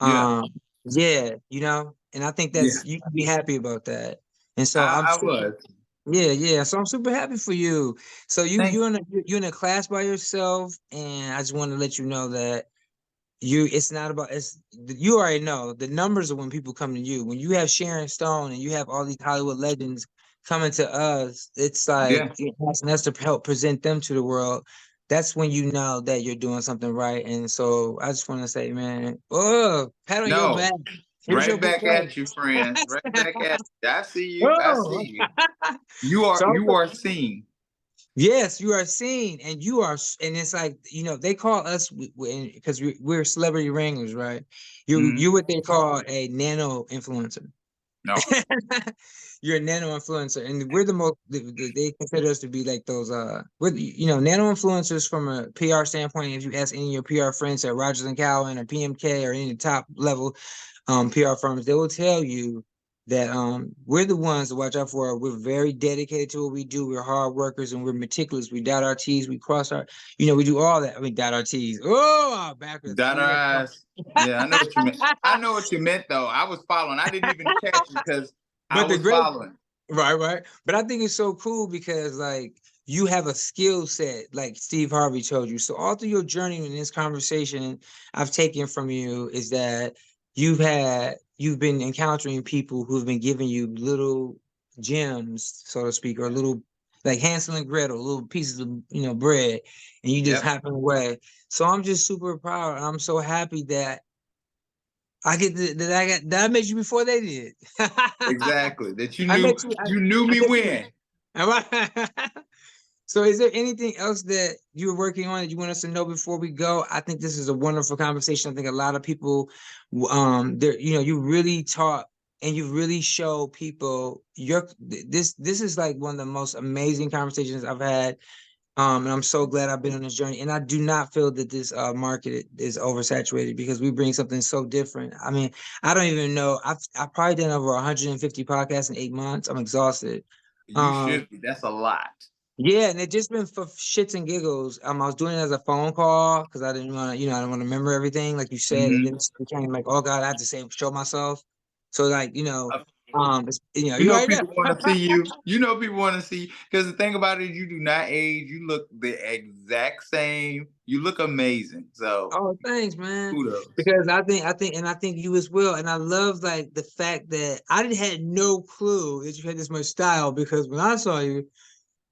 Yeah. Um, yeah, you know, and I think Yeah. that's, you can be happy about that. And so I'm I super, was. yeah, yeah. So I'm super happy for you. So Thank you're in a class by yourself, and I just want to let you know that it's not about, it's, you already know the numbers are when people come to you. When you have Sharon Stone and you have all these Hollywood legends coming to us, it's like Yeah. you're asking us to help present them to the world. That's when you know that you're doing something right. And so I just want to say, man, oh, pat on your No. back. Here's your Right back bouquet. at you, friend. Right back at you. I see you. I Oh. see you. So You are seen. yes, you are seen, and you are, and it's like, you know, they call us, because we're celebrity wranglers, right? Mhm. You're what they call a nano influencer. No. You're a nano influencer, and we're the most. They consider us to be like those. We're you know, nano influencers from a PR standpoint. If you ask any of your PR friends at Rogers and Cowan or PMK or any top level PR firms, they will tell you that we're the ones to watch out for. We're very dedicated to what we do. We're hard workers and we're meticulous. We dot our T's, we cross our, you know, we do all that. I mean, dot our T's. Oh, backwards. Dot See our that? eyes. Yeah, I know what you meant. I know what you meant though. I was following. I didn't even catch it because I But the was great, following. right, right. But I think it's so cool because like you have a skill set, like Steve Harvey told you. So all through your journey in this conversation, I've taken from you is that you've been encountering people who've been giving you little gems, so to speak, or little like Hansel and Gretel, little pieces of, you know, bread, and you just Yep. happen away. So I'm just super proud. I'm so happy that I get that I got that I met you before they did. Exactly. That I met you. you knew I me met you. when. Am I- So, is there anything else that you're working on that you want us to know before we go? I think this is a wonderful conversation. I think a lot of people, there, you know, you really taught and you really show people this is like one of the most amazing conversations I've had. And I'm so glad I've been on this journey. And I do not feel that this market is oversaturated because we bring something so different. I mean, I don't even know. I've probably done over 150 podcasts in 8 months. I'm exhausted. You Um, should be. That's a lot. yeah, and it just been for shits and giggles. I was doing it as a phone call because I didn't want to, you know, I didn't want to remember everything, like you said, and then Hmm. it became like, oh God, I have to say, show myself. So like, you know, You you know, already people know. want to see you. You know, people want to see because the thing about it is you do not age. You look the exact same. You look amazing. So Oh, thanks, man. kudos. Because I think you as well. And I love like the fact that I didn't had no clue that you had this much style because when I saw you,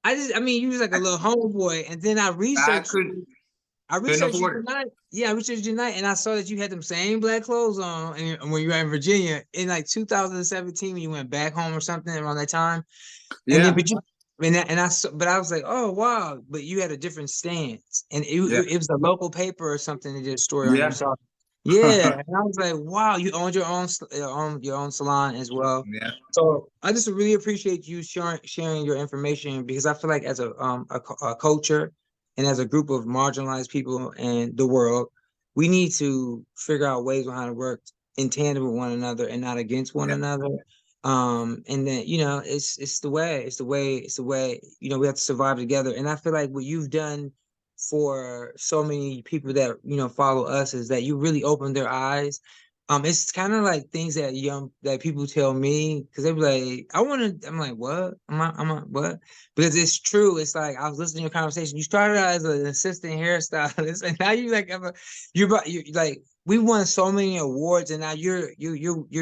I mean, you was like a little homeboy, and then I I couldn't researched you afford it. tonight. Yeah, I researched you tonight, and I saw that you had them same black clothes on, and when you were in Virginia in like 2017 when you went back home or something around that time. And then, Yeah. but I was like, oh wow, but you had a different stance, and Yeah. it was a local paper or something that did a story on you. Yeah. So yeah, and I was like, wow, you owned your own salon as well. Yeah. So I just really appreciate you sharing your information because I feel like as a culture and as a group of marginalized people in the world, we need to figure out ways on how to work in tandem with one another and not against one Yeah. another. And then, you know, it's the way, you know, we have to survive together. And I feel like what you've done for so many people that, you know, follow us is that you really opened their eyes. It's kind of like things that people tell me because they be like, I want to. I'm like, what? What? Because it's true. It's like I was listening to your conversation. You started out as an assistant hairstylist, and now you like you like we won so many awards, and now you're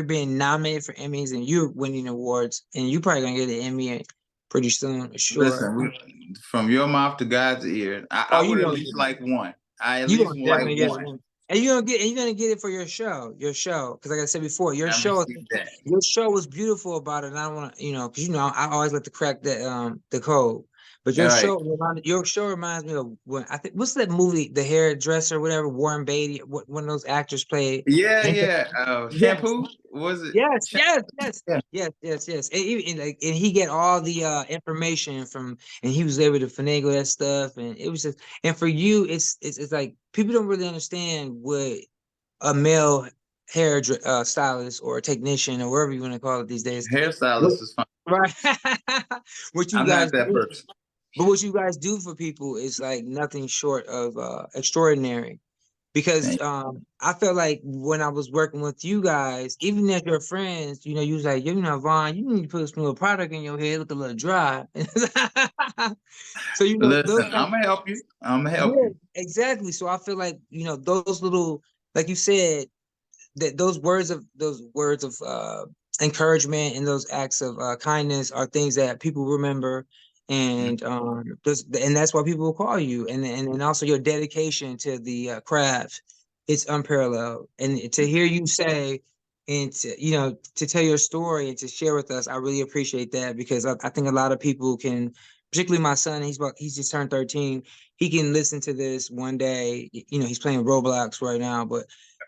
being nominated for Emmys, and you're winning awards, and you probably gonna get an Emmy pretty soon, sure. Listen, from your mouth to God's ear, Oh, I would at least like one. I at you least gonna would like definitely get one. it. And you're gonna get it for your show. Because like I said before, I received that. your show was beautiful about it. And I don't want to, you know, because you know I always like to crack the code. But All right. your show reminds me of when I think what's that movie, The Hairdresser, whatever, Warren Beatty, one of those actors played. Yeah, And yeah. yes, Shampoo? Was it? yes, yes, yes, Yeah. yes. And he get all the information from, and he was able to finagle that stuff, and it was just, and for you, it's like people don't really understand what a male stylist or a technician or whatever you want to call it these days. What, Hairstylist is fine. right? What you I'm not guys that do, person. but what you guys do for people is like nothing short of extraordinary. Because Thank I felt like when I was working with you guys, even as your friends, you was like, Vaughn, you need to put some little product in your hair, look a little dry. So those Listen, type, I'm gonna help you. I'm gonna help yeah, you. exactly. So I feel like those little, like you said, that those words of encouragement and those acts of kindness are things that people remember, and and that's why people will call you, and also your dedication to the craft, it's unparalleled. And to hear you say, and to tell your story and to share with us, I really appreciate that, because I think a lot of people can, particularly my son, he's just turned 13. He can listen to this one day. He's playing Roblox right now, but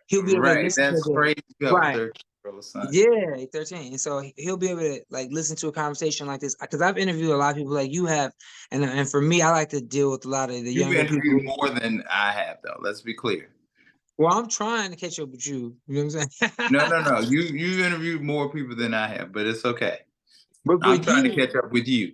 he'll be able to Right. listen to That's the crazy. Go, right. 13-year-old son. Yeah, he's 13. And so he'll be able to like listen to a conversation like this. Because I've interviewed a lot of people like you have. And for me, I like to deal with a lot of the You've younger interviewed people. more than I have, though. Let's be clear. Well, I'm trying to catch up with you. You know what I'm saying? No, no, no. You interviewed more people than I have, but it's okay. I'm But trying to you, catch up with you.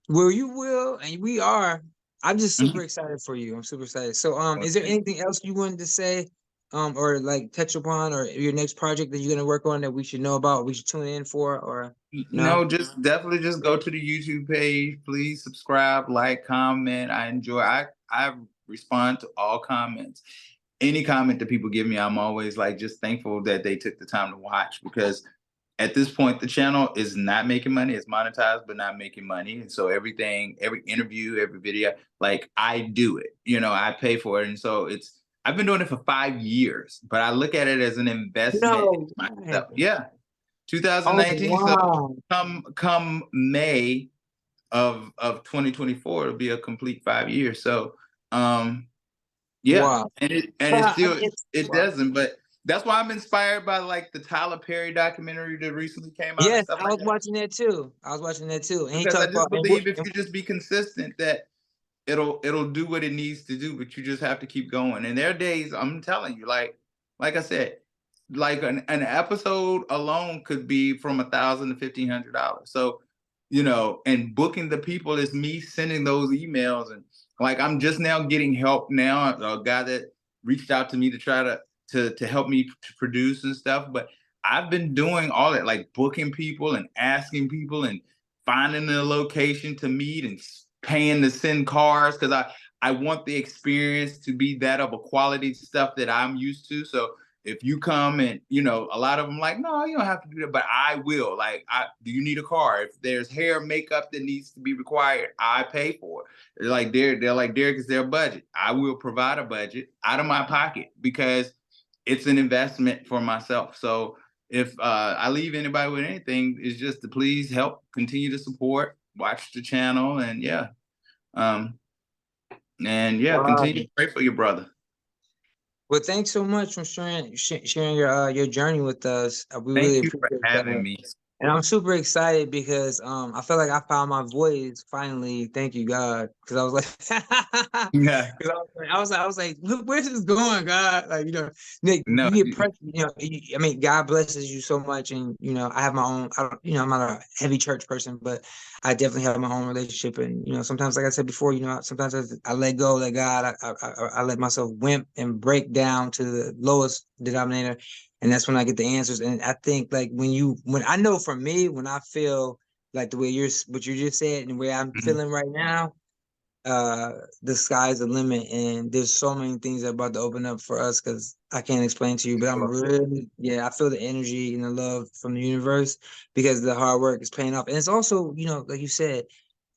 well, you will, and we are. I'm just super Mhm. excited for you. I'm super excited. So, Well, is there thank anything else you wanted to say, or like touch upon, or your next project that you're gonna work on that we should know about, we should tune in for, or you. no? No, just definitely just go to the YouTube page. Please subscribe, like, comment. I respond to all comments. Any comment that people give me, I'm always like just thankful that they took the time to watch, because at this point the channel is not making money. It's monetized but not making money, and so everything, every interview, every video, like I do it, I pay for it. And so I've been doing it for 5 years, but I look at it as an investment in No way. myself. Yeah. Oh 2019. So wow. come May of 2024, it'll be a complete 5 years. So um yeah, Wow. and it Well, still it wow. doesn't, but that's why I'm inspired by like the Tyler Perry documentary that recently came out and Yes, stuff I like was that. watching that too. I was watching that too. And he Because I talked just about believe if you just be consistent, that it'll do what it needs to do, but you just have to keep going. And there are days, I'm telling you, like I said, like an episode alone could be from $1,000 to $1,500. So, and booking the people is me sending those emails. And like I'm just now getting help now, a guy that reached out to me to try to help me to produce and stuff. But I've been doing all that, like booking people and asking people and finding a location to meet and paying to send cars, because I want the experience to be that of a quality stuff that I'm used to. So if you come and a lot of them like, no, you don't have to do that, but I will. Like, do you need a car? If there's hair, makeup that needs to be required, I pay for it. They're like, Derick, is their budget? I will provide a budget out of my pocket, because it's an investment for myself. So if I leave anybody with anything, it's just to please help continue to support, watch the channel, and um, continue wow. to pray for your brother. Well, thanks so much for sharing your journey with us. We really Thank you for appreciate having that. me. And I'm super excited because I feel like I found my voice finally. Thank you, God, because I was like, Yeah, because I was like, where's this going, God? Like Nick, no, you get pressed. I mean, God blesses you so much, and I have my own. I don't, I'm not a heavy church person, but I definitely have my own relationship, and sometimes, like I said before, sometimes I let go, let God, I let myself wimp and break down to the lowest denominator, and that's when I get the answers. And I think like when I know for me, when I feel like the way what you just said and where I'm mhm. feeling right now, the sky's the limit, and there's so many things that are about to open up for us because I can't explain to you, but I'm really, yeah, I feel the energy and the love from the universe because the hard work is paying off. And it's also, like you said,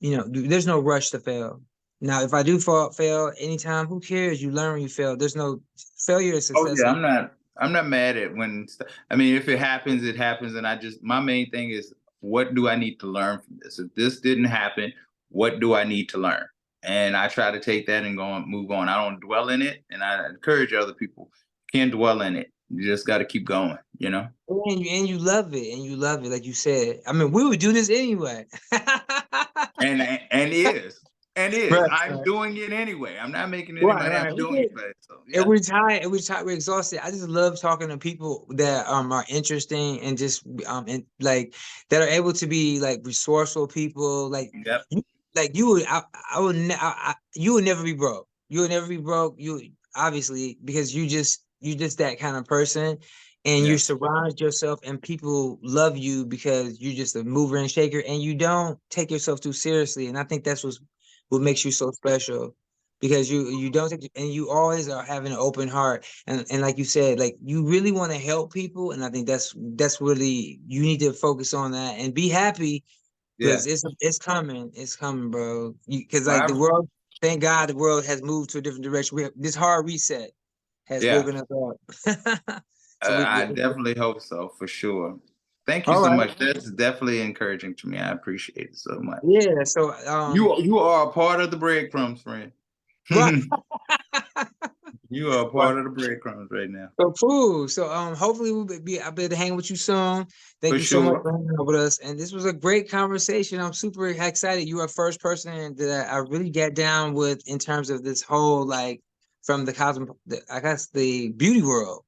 there's no rush to fail. Now, if I do fail anytime, who cares? You learn when you fail. There's no failure is Oh success. yeah, I'm not mad at when. I mean, if it happens, it happens, and my main thing is, what do I need to learn from this? If this didn't happen, what do I need to learn? And I try to take that and go on, move on. I don't dwell in it, and I encourage other people, can't dwell in it. You just got to keep going, you know. And you love it, and you love it, like you said. I mean, we would do this anyway. And is and is Right, I'm right, doing it anyway. I'm not making any right, money. I'm right. doing it, but so And yeah, we're tired. And we're tired. We're exhausted. I just love talking to people that are interesting and just and like that are able to be like resourceful people. yep, You, you would I would you would never be broke. You would never be broke. You obviously because you just that kind of person, and you yes, surround yourself and people love you because you're just a mover and shaker and you don't take yourself too seriously. And I think that's what makes you so special because you don't take and you always are having an open heart and like you said, like you really want to help people, and I think that's really you need to focus on that and be happy yeah. because it's coming, bro. Because Well, like the world, thank God, the world has moved to a different direction. This hard reset has yeah. woken us up. So I definitely hope so, for sure. Thank you all so right, much. That's definitely encouraging to me. I appreciate it so much. yeah. So You are a part of the breadcrumbs, friend. right. You are a part of the breadcrumbs right now, So cool. So hopefully I'll be able to hang with you soon. Thank for you so much sure. for hanging out with us. And this was a great conversation. I'm super excited. You are the first person that I really got down with in terms of this whole like from the I guess the beauty world.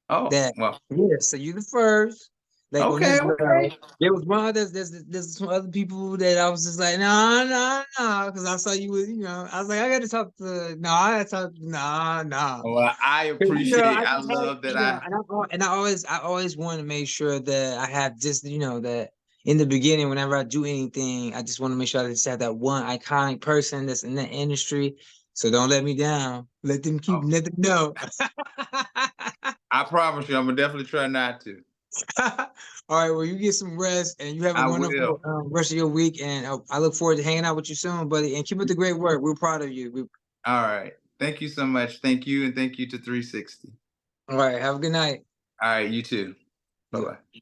Oh That well. so you're the first. Like on Okay, this okay. level, there was one there's some other people that I was just like no no no because I saw you with I was like I got to talk to no I got to talk no no. Well, I Cause appreciate. I I just had, love that. I and I always want to make sure that I have just, that in the beginning, whenever I do anything, I just want to make sure I just have that one iconic person that's in that industry. So don't let me down. oh, Let them know. I promise you, I'm gonna definitely try not to. All right, well, you get some rest and you have a I wonderful will. rest of your week. And I look forward to hanging out with you soon, buddy. And keep up the great work. We're proud of you. All right. Thank you so much. Thank you, and thank you to 360. All right, have a good night. All right, you too. Bye Yeah. bye.